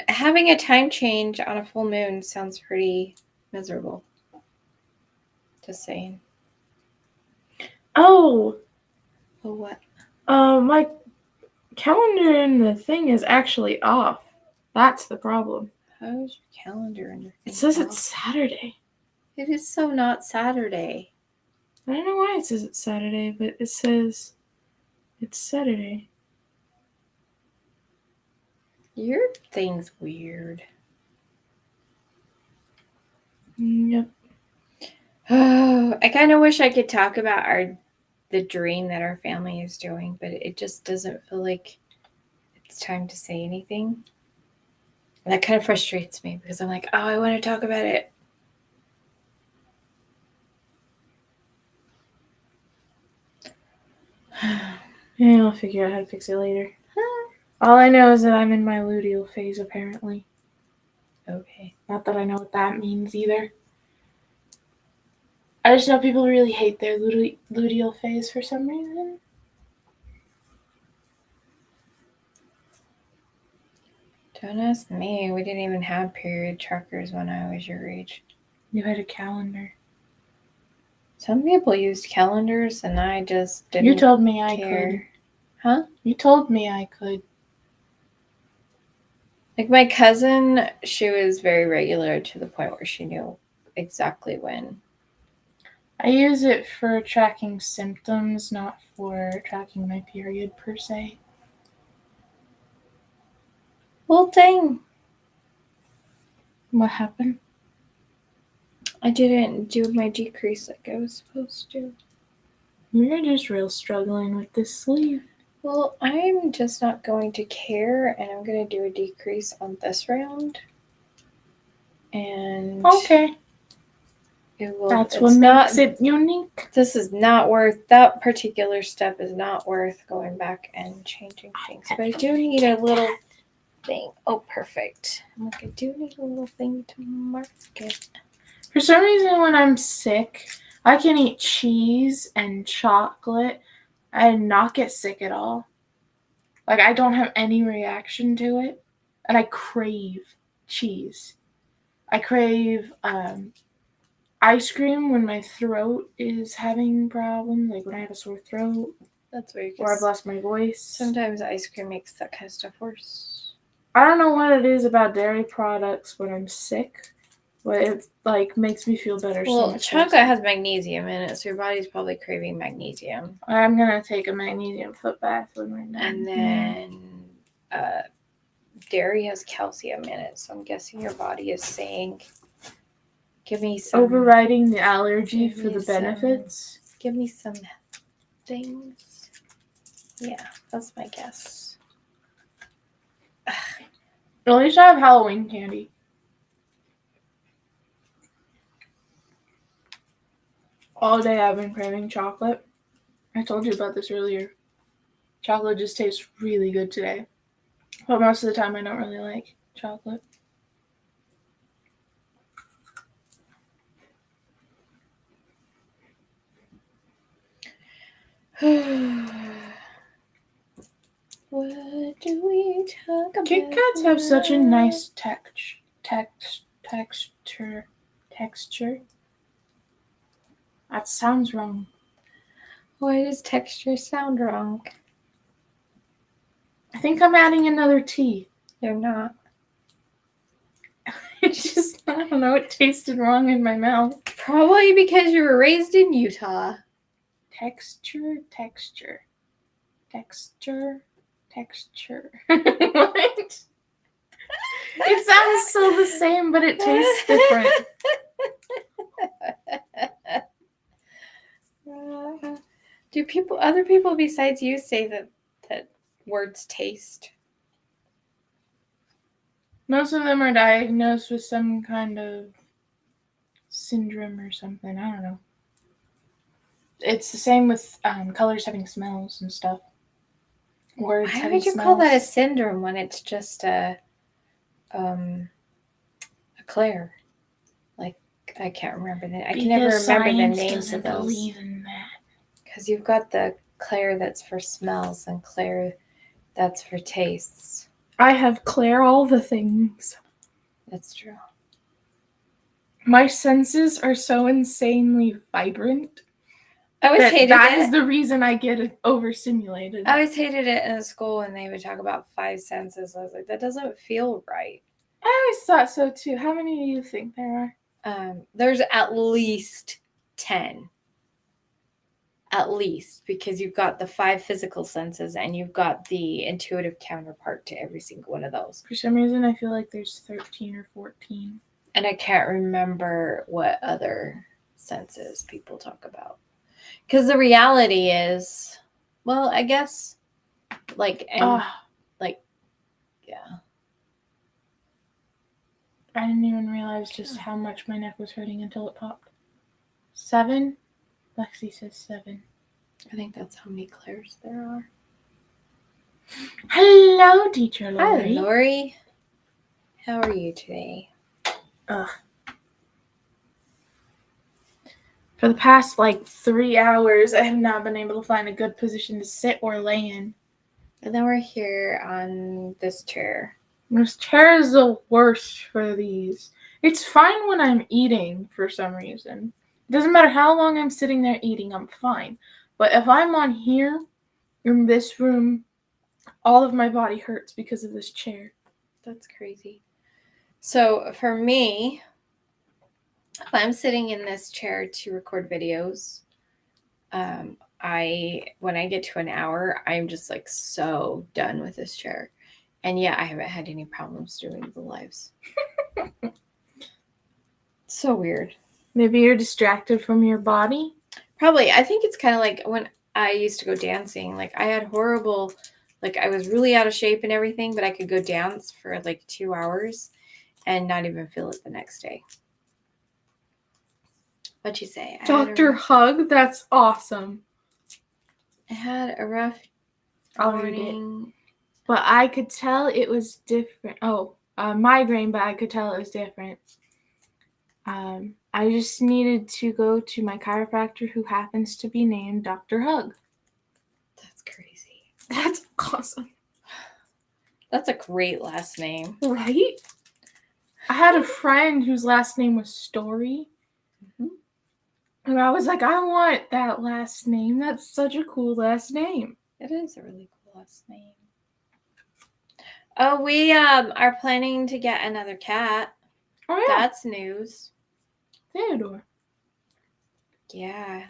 Having a time change on a full moon sounds pretty miserable. Just saying. Oh! Oh, what? My calendar in the thing is actually off. That's the problem. How is your calendar in your thing? It says it's Saturday. It is so not Saturday. I don't know why it says it's Saturday, but it says it's Saturday. Your thing's weird. Yep. Oh, I kind of wish I could talk about the dream that our family is doing, but it just doesn't feel like it's time to say anything. And that kind of frustrates me because I'm like, oh, I want to talk about it. Yeah, I'll figure out how to fix it later. All I know is that I'm in my luteal phase, apparently. Okay. Not that I know what that means either. I just know people really hate their luteal phase for some reason. Don't ask me. We didn't even have period trackers when I was your age. You had a calendar. Some people used calendars, and I just didn't. You told me I care. could. Huh? You told me I could. Like my cousin, she was very regular to the point where she knew exactly when. I use it for tracking symptoms, not for tracking my period per se. Well, dang. What happened? I didn't do my decrease like I was supposed to. You're just real struggling with this sleeve. Well, I'm just not going to care, and I'm going to do a decrease on this round. And okay. That's what makes it unique. This is not worth, that particular step is not worth going back and changing things. But I do need a little thing. Oh, perfect. I'm like, I do need a little thing to mark it. For some reason, when I'm sick, I can eat cheese and chocolate and not get sick at all. Like, I don't have any reaction to it. And I crave cheese. I crave ice cream when my throat is having problems, like when I have a sore throat. That's weird. Or I've lost my voice. Sometimes ice cream makes that kind of stuff worse. I don't know what it is about dairy products when I'm sick, but it like makes me feel better. Well, chocolate has magnesium in it, so your body's probably craving magnesium. I'm gonna take a magnesium foot bath when we're done. And then dairy has calcium in it, so I'm guessing your body is saying, give me some... Overriding the allergy for the benefits? Give me some things. Yeah, that's my guess. At least I have Halloween candy. All day I've been craving chocolate. I told you about this earlier. Chocolate just tastes really good today. But most of the time I don't really like chocolate. What do we talk about? Kit Kats have such a nice texture. That sounds wrong. Why does texture sound wrong? I think I'm adding another T. You're not. It's just, I don't know, it tasted wrong in my mouth. Probably because you were raised in Utah. Texture. What? It sounds so the same, but it tastes different. Do other people besides you say that words taste? Most of them are diagnosed with some kind of syndrome or something. I don't know. It's the same with colors having smells and stuff. Words Why having would you smells. call that a syndrome when it's just a Claire? Like, I can't remember that. I can never remember the names of those. Believe in that. Because you've got the Claire that's for smells and Claire that's for tastes. I have Claire all the things. That's true. My senses are so insanely vibrant. I always hated that it. is the reason I get overstimulated. I always hated it in school when they would talk about 5 senses. I was like, that doesn't feel right. I always thought so too. How many do you think there are? There's at least 10. At least, because you've got the 5 physical senses and you've got the intuitive counterpart to every single one of those. For some reason, I feel like there's 13 or 14. And I can't remember what other senses people talk about. Because the reality is, well, I guess, yeah. I didn't even realize just how much my neck was hurting until it popped. 7? Lexi says 7. I think that's how many Claires there are. Hello, teacher Lori. Hi, Lori. How are you today? For the past 3 hours, I have not been able to find a good position to sit or lay in. And then we're here on this chair. This chair is the worst for these. It's fine when I'm eating for some reason. It doesn't matter how long I'm sitting there eating, I'm fine. But if I'm on here, in this room, all of my body hurts because of this chair. That's crazy. So for me, if I'm sitting in this chair to record videos, when I get to an hour, I'm just so done with this chair. And yeah, I haven't had any problems doing the lives. So weird. Maybe you're distracted from your body? Probably. I think it's kind of like when I used to go dancing. I had horrible, I was really out of shape and everything, but I could go dance for 2 hours and not even feel it the next day. What'd you say? Dr. Hug? That's awesome. I had a rough morning. But I could tell it was different. Migraine, but I could tell it was different. I just needed to go to my chiropractor who happens to be named Dr. Hug. That's crazy. That's awesome. That's a great last name. Right? I had a friend whose last name was Story. Mm-hmm. And I was like, I want that last name. That's such a cool last name. It is a really cool last name. Oh, we are planning to get another cat. Oh, yeah. That's news. Theodore. Yeah.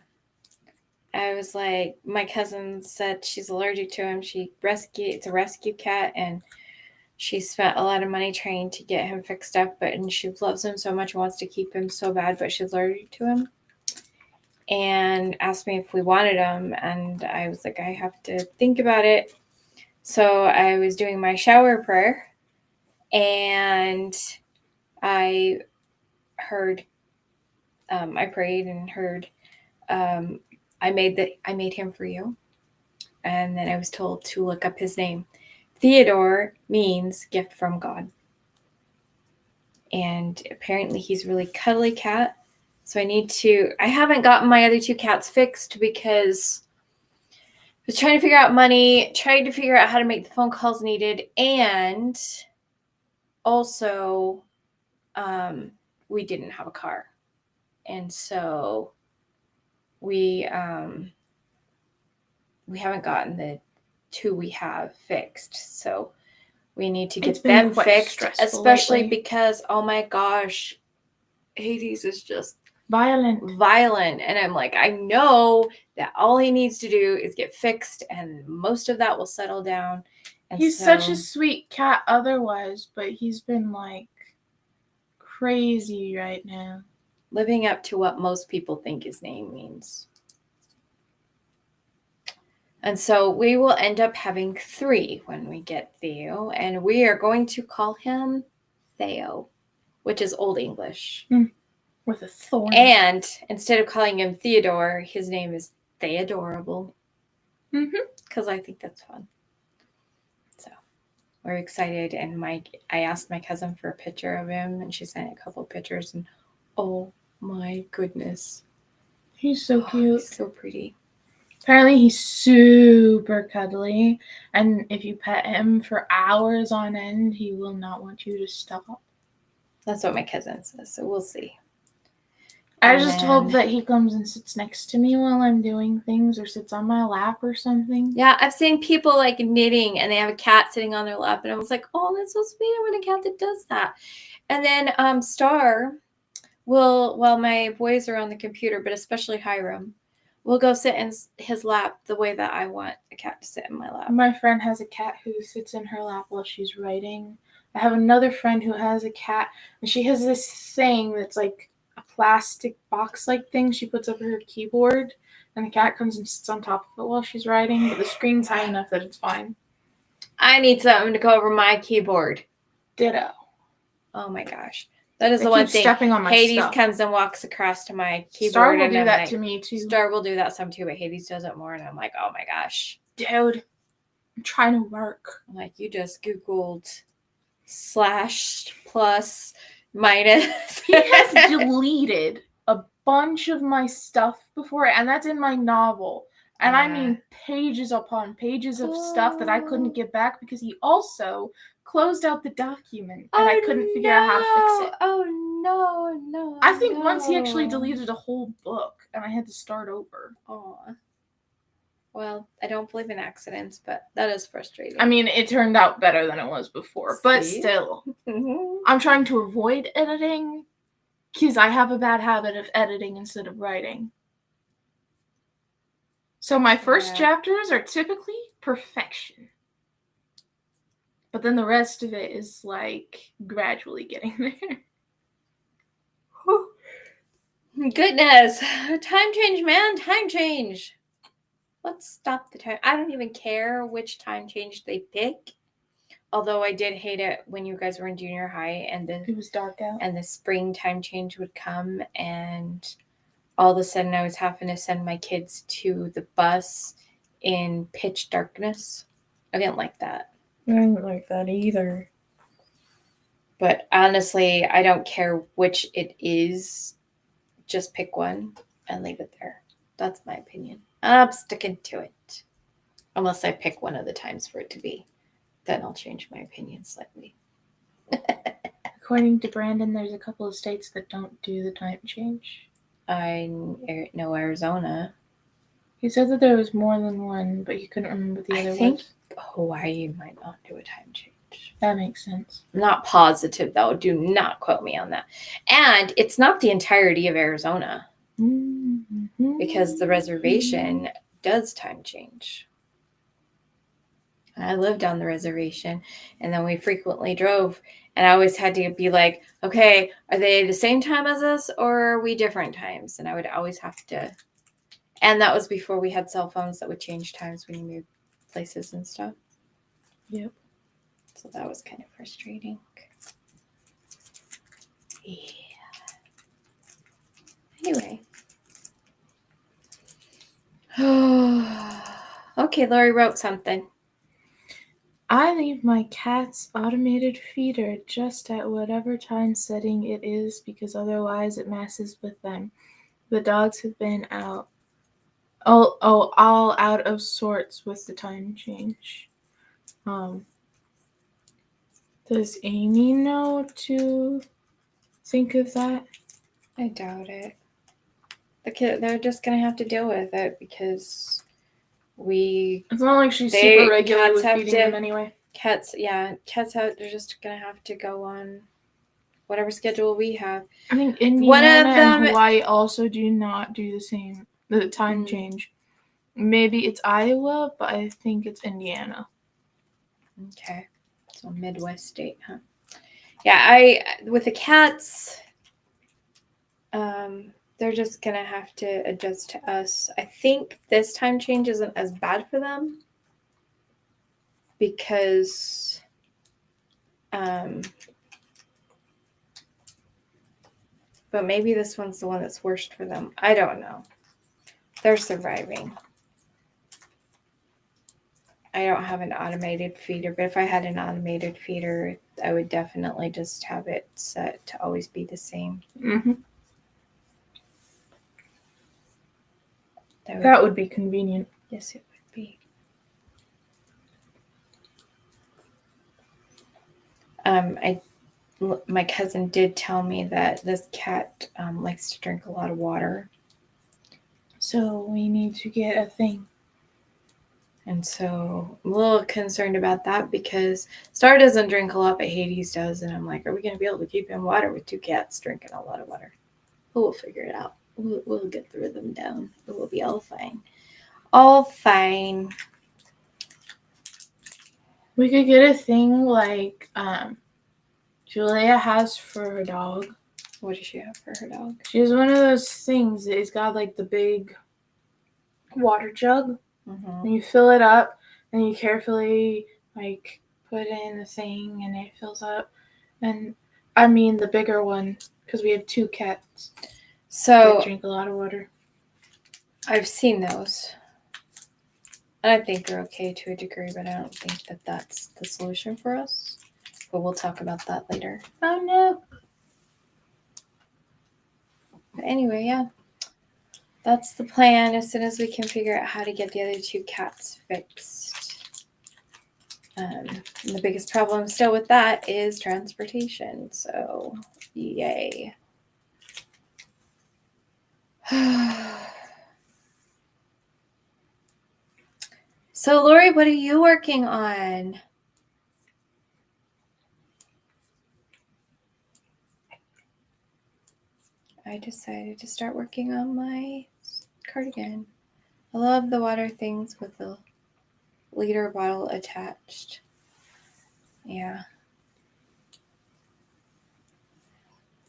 I was like, my cousin said she's allergic to him. It's a rescue cat, and she spent a lot of money trying to get him fixed up, and she loves him so much, wants to keep him so bad, but she's allergic to him. And asked me if we wanted him, and I was like, I have to think about it. So I was doing my shower prayer, and I heard, I prayed and heard, I made him for you. And then I was told to look up his name. Theodore means gift from God. And apparently he's a really cuddly cat. So I haven't gotten my other 2 cats fixed because I was trying to figure out money, trying to figure out how to make the phone calls needed, and also we didn't have a car. And so we haven't gotten the 2 we have fixed. So we need to get them fixed, especially lately. Because, oh my gosh, Hades is just violent. And I'm like, I know that all he needs to do is get fixed, and most of that will settle down. And he's such a sweet cat otherwise, but he's been like crazy right now. Living up to what most people think his name means. And so we will end up having 3 when we get Theo, and we are going to call him Theo, which is Old English. With a thorn. And instead of calling him Theodore, his name is Theodorable. Because I think that's fun. So we're excited, and I asked my cousin for a picture of him, and she sent a couple pictures, and oh my goodness. He's so cute. He's so pretty. Apparently he's super cuddly, and if you pet him for hours on end, he will not want you to stop. That's what my cousin says, so we'll see. I just hope that he comes and sits next to me while I'm doing things, or sits on my lap or something. Yeah, I've seen people like knitting, and they have a cat sitting on their lap, and I was like, oh, that's so sweet. I want a cat that does that. And then Star will, while my boys are on the computer, but especially Hiram, will go sit in his lap the way that I want a cat to sit in my lap. My friend has a cat who sits in her lap while she's writing. I have another friend who has a cat, and she has this thing that's like a plastic box-like thing she puts over her keyboard, and the cat comes and sits on top of it while she's writing, but the screen's high enough that it's fine. I need something to go over my keyboard. Ditto. Oh my gosh. That is the one thing. Stepping on my Hades stuff. comes and walks across to my keyboard. Star will do that to me too. Star will do that some too, but Hades does it more, and I'm like, oh my gosh. Dude, I'm trying to work. I'm like, you just Googled /+ minus. He has deleted a bunch of my stuff before, and that's in my novel. And I mean pages upon pages of stuff that I couldn't get back because he also closed out the document, and I couldn't figure out how to fix it. Oh, no. I think once he actually deleted a whole book, and I had to start over. Oh. Well, I don't believe in accidents, but that is frustrating. I mean, it turned out better than it was before, but still. I'm trying to avoid editing because I have a bad habit of editing instead of writing. So my first chapters are typically perfection. But then the rest of it is like gradually getting there. Goodness. Time change, man. Time change. Let's stop the time. I don't even care which time change they pick. Although I did hate it when you guys were in junior high and it was dark out. And the spring time change would come, and all of a sudden I was having to send my kids to the bus in pitch darkness. I didn't like that. I didn't like that either. But honestly, I don't care which it is. Just pick one and leave it there. That's my opinion. I'm sticking to it. Unless I pick one of the times for it to be. Then I'll change my opinion slightly. According to Brandon, there's a couple of states that don't do the time change. I know Arizona. He said that there was more than one, but he couldn't remember the other ones. Hawaii might not do a time change. That makes sense. I'm not positive, though. Do not quote me on that. And it's not the entirety of Arizona. Because the reservation does time change. I lived on the reservation, and then we frequently drove. And I always had to be like, okay, are they the same time as us or are we different times? And I would always have to. And that was before we had cell phones that would change times when you moved places and stuff. Yep. So that was kind of frustrating. Yeah. Anyway. Okay, Lori wrote something. I leave my cat's automated feeder just at whatever time setting it is because otherwise it messes with them. The dogs have been all out of sorts with the time change. Does Amy know to think of that? I doubt it. They're just gonna have to deal with it because It's not like she's super regular with feeding them anyway. Cats they're just gonna have to go on whatever schedule we have. I think Indiana and Hawaii also do not do the time change. Maybe it's Iowa, but I think it's Indiana. Okay. So Midwest state, huh? Yeah, with the cats, they're just gonna have to adjust to us. I think this time change isn't as bad for them because but maybe this one's the one that's worst for them. I don't know. They're surviving. I don't have an automated feeder, but if I had an automated feeder, I would definitely just have it set to always be the same. Mm-hmm. That would be convenient. Yes, it would be. My cousin did tell me that this cat likes to drink a lot of water. So we need to get a thing. And so I'm a little concerned about that because Star doesn't drink a lot, but Hades does. And I'm like, are we going to be able to keep him water with two cats drinking a lot of water? We'll figure it out. We'll get the rhythm down. It will be all fine. All fine. We could get a thing like Julia has for her dog. What does she have for her dog? She has one of those things that has got like the big water jug. Mm-hmm. And you fill it up and you carefully like put in the thing and it fills up. And I mean the bigger one because we have two cats. So that drink a lot of water. I've seen those. And I think they're okay to a degree, but I don't think that that's the solution for us. But we'll talk about that later. Oh, no. But anyway, yeah. That's the plan as soon as we can figure out how to get the other two cats fixed. And the biggest problem still with that is transportation. So, yay. So, Lori, what are you working on? I decided to start working on my cardigan. I love the water things with the liter bottle attached. Yeah.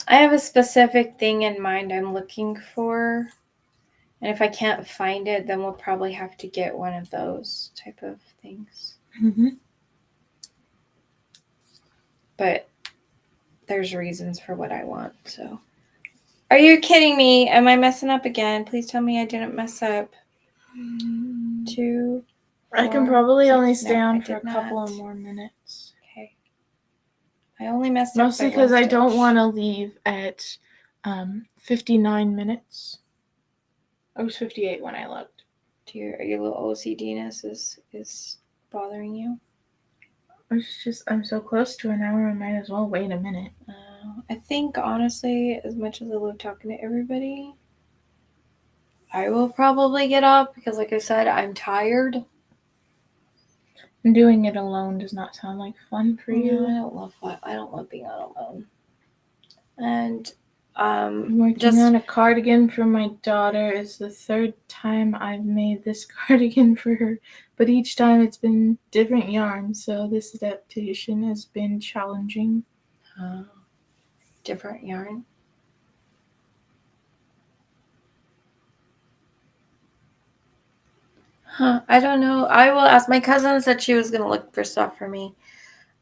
I have a specific thing in mind I'm looking for. And if I can't find it, then we'll probably have to get one of those type of things. Mm-hmm. But there's reasons for what I want, so. Are you kidding me? Am I messing up again? Please tell me I didn't mess up. 2, 4, I can probably 6, only stay on for a couple of more minutes. Okay. I only messed up mostly because I don't want to leave at 59 minutes. I was 58 when I looked. Your little OCD-ness is bothering you? It's just I'm so close to an hour, I might as well wait a minute. I think, honestly, as much as I love talking to everybody, I will probably get up because, like I said, I'm tired. And doing it alone does not sound like fun for you. I don't love being all alone. And I'm working on a cardigan for my daughter. It's the third time I've made this cardigan for her, but each time it's been different yarns, so this adaptation has been challenging. Different yarn. I don't know. I will ask. My cousin said she was going to look for stuff for me.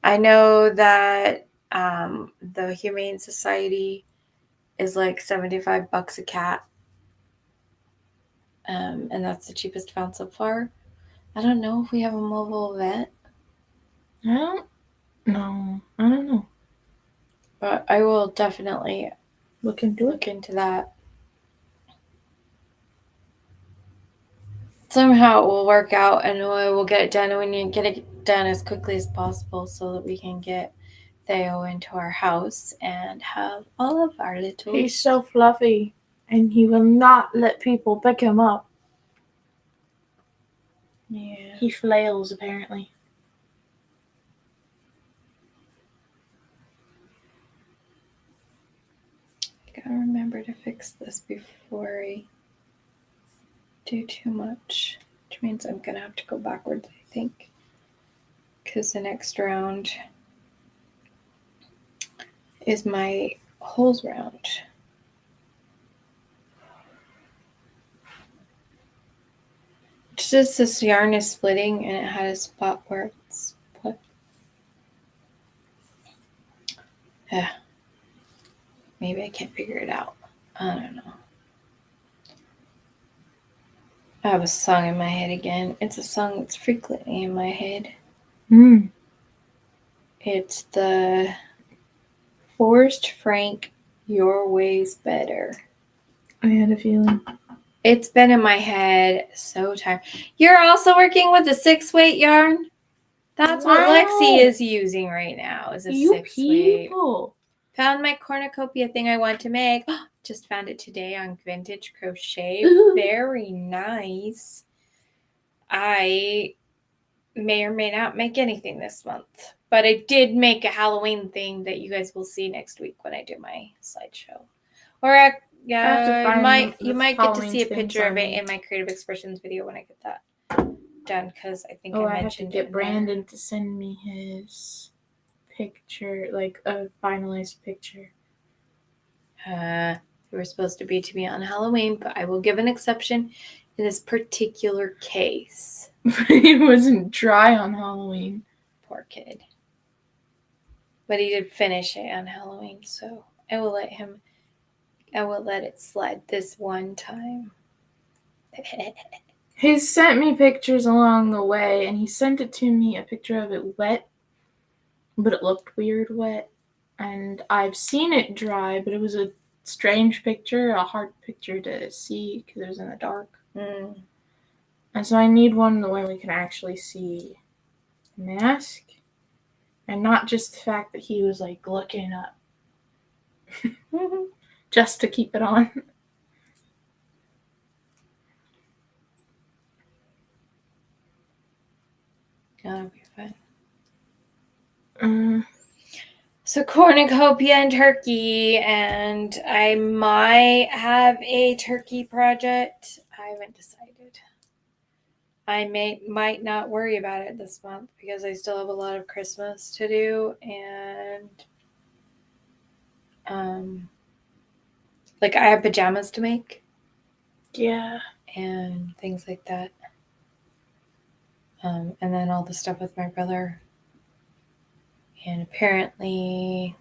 I know that the Humane Society is like $75 a cat. And that's the cheapest found so far. I don't know if we have a mobile vet. I don't know. But I will definitely look into that. Somehow it will work out and we will get it done, and we need to get it done as quickly as possible so that we can get Theo into our house and have all of our little... He's so fluffy and he will not let people pick him up. Yeah. He flails apparently. I gotta remember to fix this before I do too much, which means I'm gonna have to go backwards, I think, because the next round is my holes round. Just this yarn is splitting and it had a spot where it's split. Yeah. Maybe I can't figure it out. I don't know. I have a song in my head again. It's a song that's frequently in my head. It's the Forrest Frank, Your Way's Better. I had a feeling. It's been in my head so time. You're also working with a 6-weight yarn? That's what Lexi is using right now, is a 6-weight. Found my cornucopia thing I want to make. Just found it today on Vintage Crochet. Ooh. Very nice. I may or may not make anything this month, but I did make a Halloween thing that you guys will see next week when I do my slideshow. Or you might get to see a picture of it in my Creative Expressions video when I get that done, because I think I mentioned have to get Brandon to send me his picture, like a finalized picture. You were supposed to be on Halloween, but I will give an exception in this particular case. He wasn't dry on Halloween. Poor kid. But he did finish it on Halloween, so I will let it slide this one time. He sent me pictures along the way, and he sent it to me, a picture of it wet, but it looked weird wet. And I've seen it dry, but it was a strange picture, a hard picture to see because it was in the dark. And so I need one where we can actually see the mask, and not just the fact that he was like looking up just to keep it on. That'll be fun. So cornucopia and turkey, and I might have a turkey project. I haven't decided. I might not worry about it this month because I still have a lot of Christmas to do, and like I have pajamas to make. Yeah. And things like that. And then all the stuff with my brother. And apparently,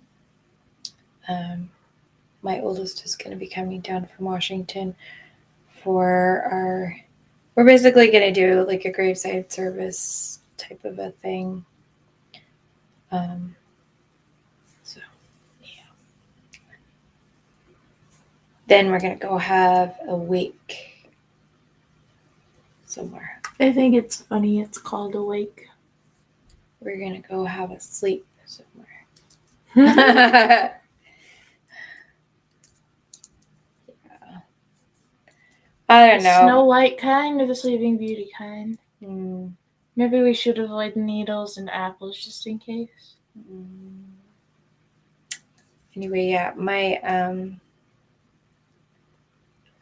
my oldest is going to be coming down from Washington for we're basically going to do like a graveside service type of a thing. So, yeah. Then we're going to go have a wake somewhere. I think it's funny it's called a wake. We're going to go have a sleep somewhere. Yeah. I don't know. Snow White kind or the Sleeping Beauty kind? Maybe we should avoid needles and apples just in case. Anyway, yeah, my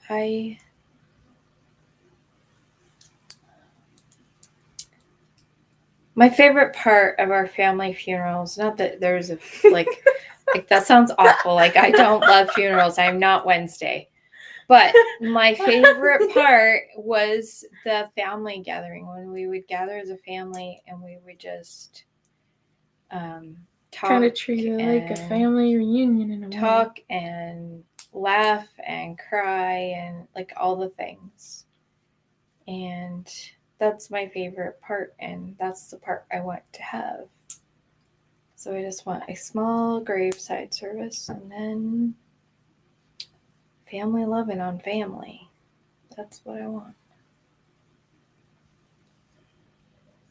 My favorite part of our family funerals, not that there's a, like that sounds awful. Like, I don't love funerals. I'm not Wednesday. But my favorite part was the family gathering, when we would gather as a family and we would just talk. Kind of treat it like a family reunion in a way. Talk and laugh and cry and like all the things. And that's my favorite part, and that's the part I want to have. So I just want a small graveside service and then family loving on family. That's what I want.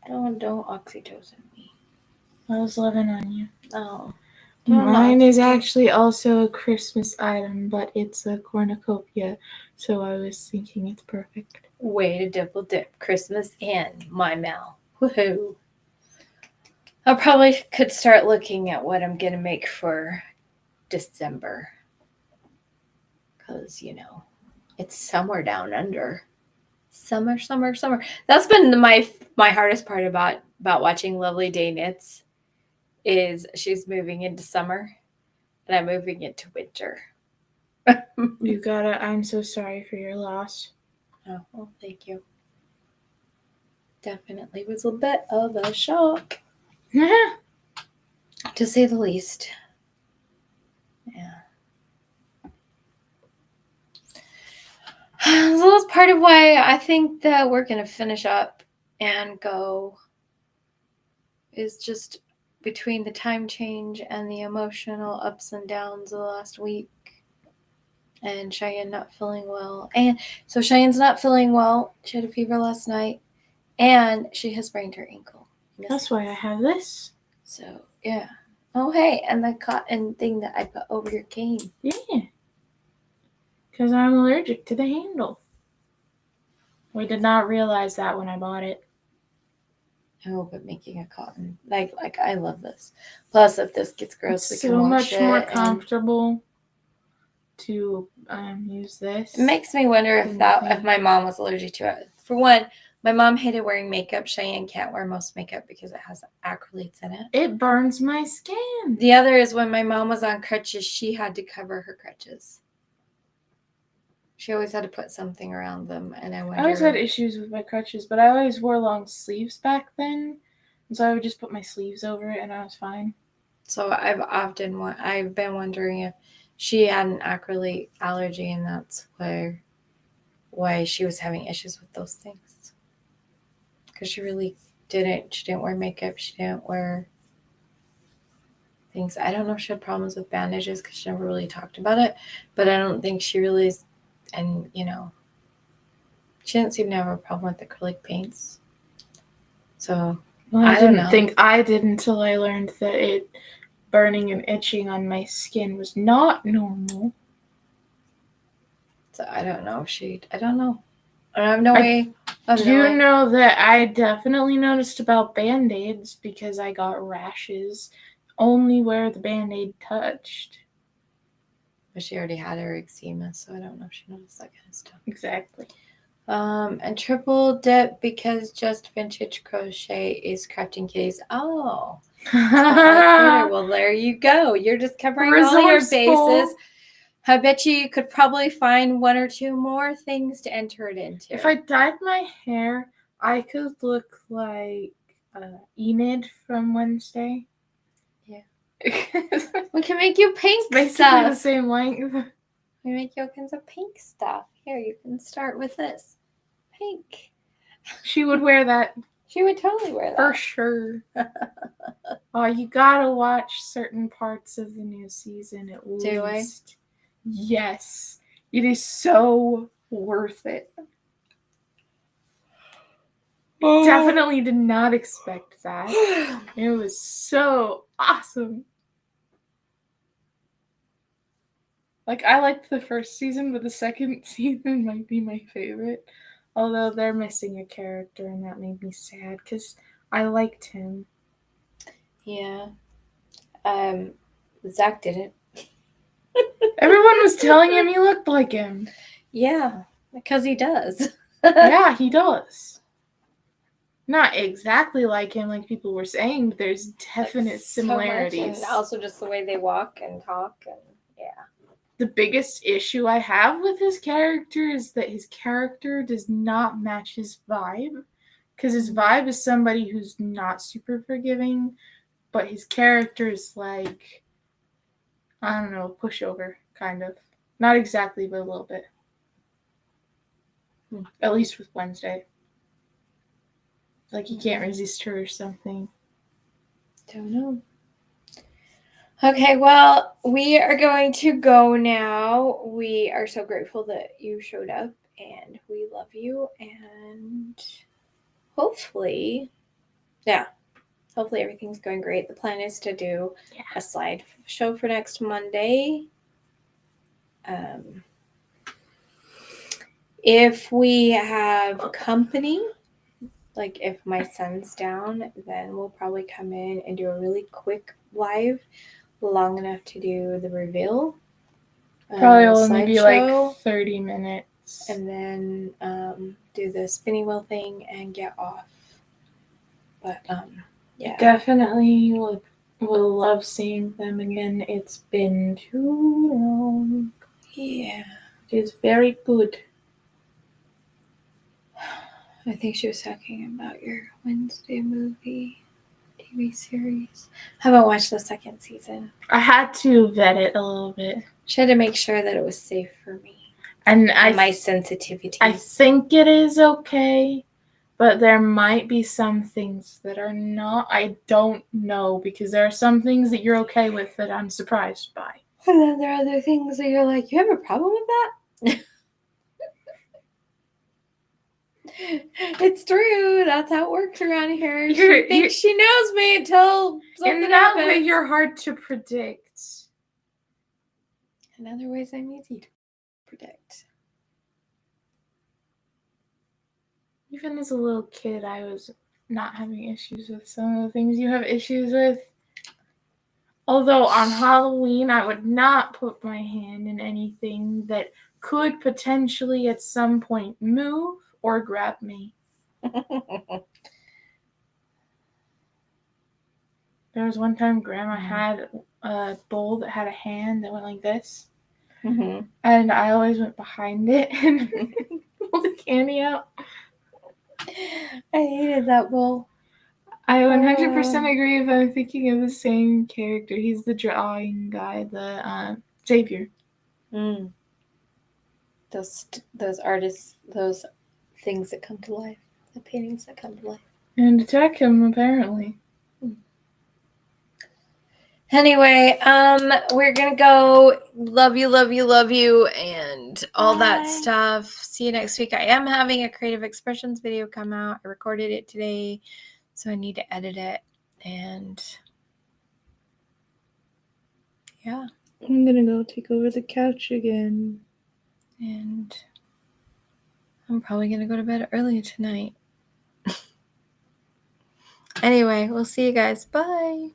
Don't oxytocin me. I was loving on you. Oh. Mine is actually also a Christmas item, but it's a cornucopia, so I was thinking it's perfect. Way to double dip Christmas and my Mal. Woohoo. I probably could start looking at what I'm going to make for December. Because, it's summer down under. Summer. That's been my hardest part about watching Lovely Day Knits, is she's moving into summer and I'm moving into winter. I'm so sorry for your loss. Oh, well, thank you. Definitely was a bit of a shock. To say the least. Yeah. So that's part of why I think that we're going to finish up and go, is just between the time change and the emotional ups and downs of the last week, and ShiAnne not feeling well. And so ShiAnne's not feeling well. She had a fever last night, and she has sprained her ankle. That's why I have this. So, yeah. Oh, hey, and the cotton thing that I put over your cane. Yeah. Because I'm allergic to the handle. We did not realize that when I bought it. Oh, but making a cotton, like I love this. Plus, if this gets gross, it's we can wash so much more comfortable to use this. It makes me wonder if my mom was allergic to it. For one, my mom hated wearing makeup. ShiAnne can't wear most makeup because it has acrylates in it. It burns my skin. The other is when my mom was on crutches, she had to cover her crutches. She always had to put something around them, and I always had issues with my crutches, but I always wore long sleeves back then, and so I would just put my sleeves over it, and I was fine. So I've been wondering if she had an acrylate allergy, and that's why she was having issues with those things. Because she really didn't. She didn't wear makeup. She didn't wear things. I don't know if she had problems with bandages because she never really talked about it, but I don't think she really. And, she didn't seem to have a problem with acrylic paints. So, I didn't think I did until I learned that it burning and itching on my skin was not normal. So, I don't know. I don't know. I have no way. I do know that I definitely noticed about Band-Aids because I got rashes only where the Band-Aid touched. But she already had her eczema, so I don't know if she noticed that kind of stuff. Exactly. And triple dip because Just Vintage Crochet is crafting kitties. Oh. Well, there you go. You're just covering all your bases. I bet you could probably find one or two more things to enter it into. If I dyed my hair, I could look like Enid from Wednesday. Yeah. We can make you pink it's stuff. Basically the same length. We make you all kinds of pink stuff. Here, you can start with this. Pink. She would wear that. She would totally wear that. For sure. Oh, you gotta watch certain parts of the new season at least. Do I? Yes. It is so worth it. Definitely did not expect that. It was so awesome. Like, I liked the first season, but the second season might be my favorite. Although they're missing a character, and that made me sad, because I liked him. Yeah. Zach didn't. Everyone was telling him he looked like him. Yeah, because he does. Yeah, he does. Not exactly like him, like people were saying, but there's definite Like, similarities. So much, and also just the way they walk and talk, and yeah. The biggest issue I have with his character is that his character does not match his vibe. Because his vibe is somebody who's not super forgiving, but his character is like, I don't know, pushover, kind of. Not exactly, but a little bit. At least with Wednesday. Like he can't resist her or something. Don't know. Okay, well, we are going to go now. We are so grateful that you showed up, and we love you, and hopefully everything's going great. The plan is to do a slideshow for next Monday. If we have company, like if my son's down, then we'll probably come in and do a really quick live, long enough to do the reveal. Probably only be like 30 minutes. And then do the spinning wheel thing and get off. But yeah. Definitely will love seeing them again. It's been too long. Yeah. It is very good. I think she was talking about your Wednesday movie TV series. I haven't watched the second season. I had to vet it a little bit. She had to make sure that it was safe for me. And my sensitivity. I think it is okay, but there might be some things that are not. I don't know, because there are some things that you're okay with that I'm surprised by. And then there are other things that you're like, you have a problem with that? It's true. That's how it works around here. She thinks she knows me until something happens. In that way, you're hard to predict. In other ways, I'm easy to predict. Even as a little kid, I was not having issues with some of the things you have issues with. Although on Halloween, I would not put my hand in anything that could potentially at some point move or grab me. There was one time Grandma had a bowl that had a hand that went like this. Mm-hmm. And I always went behind it and pulled the candy out. I hated that bowl. I 100% agree if I'm thinking of the same character. He's the drawing guy, the Xavier. Mm. Those artists, those things that come to life, the paintings that come to life. And attack him, apparently. Anyway, we're gonna go. Love you, love you, love you, and all that stuff. See you next week. I am having a creative expressions video come out. I recorded it today, so I need to edit it. And yeah, I'm gonna go take over the couch again. And I'm probably gonna go to bed early tonight. Anyway, we'll see you guys. Bye.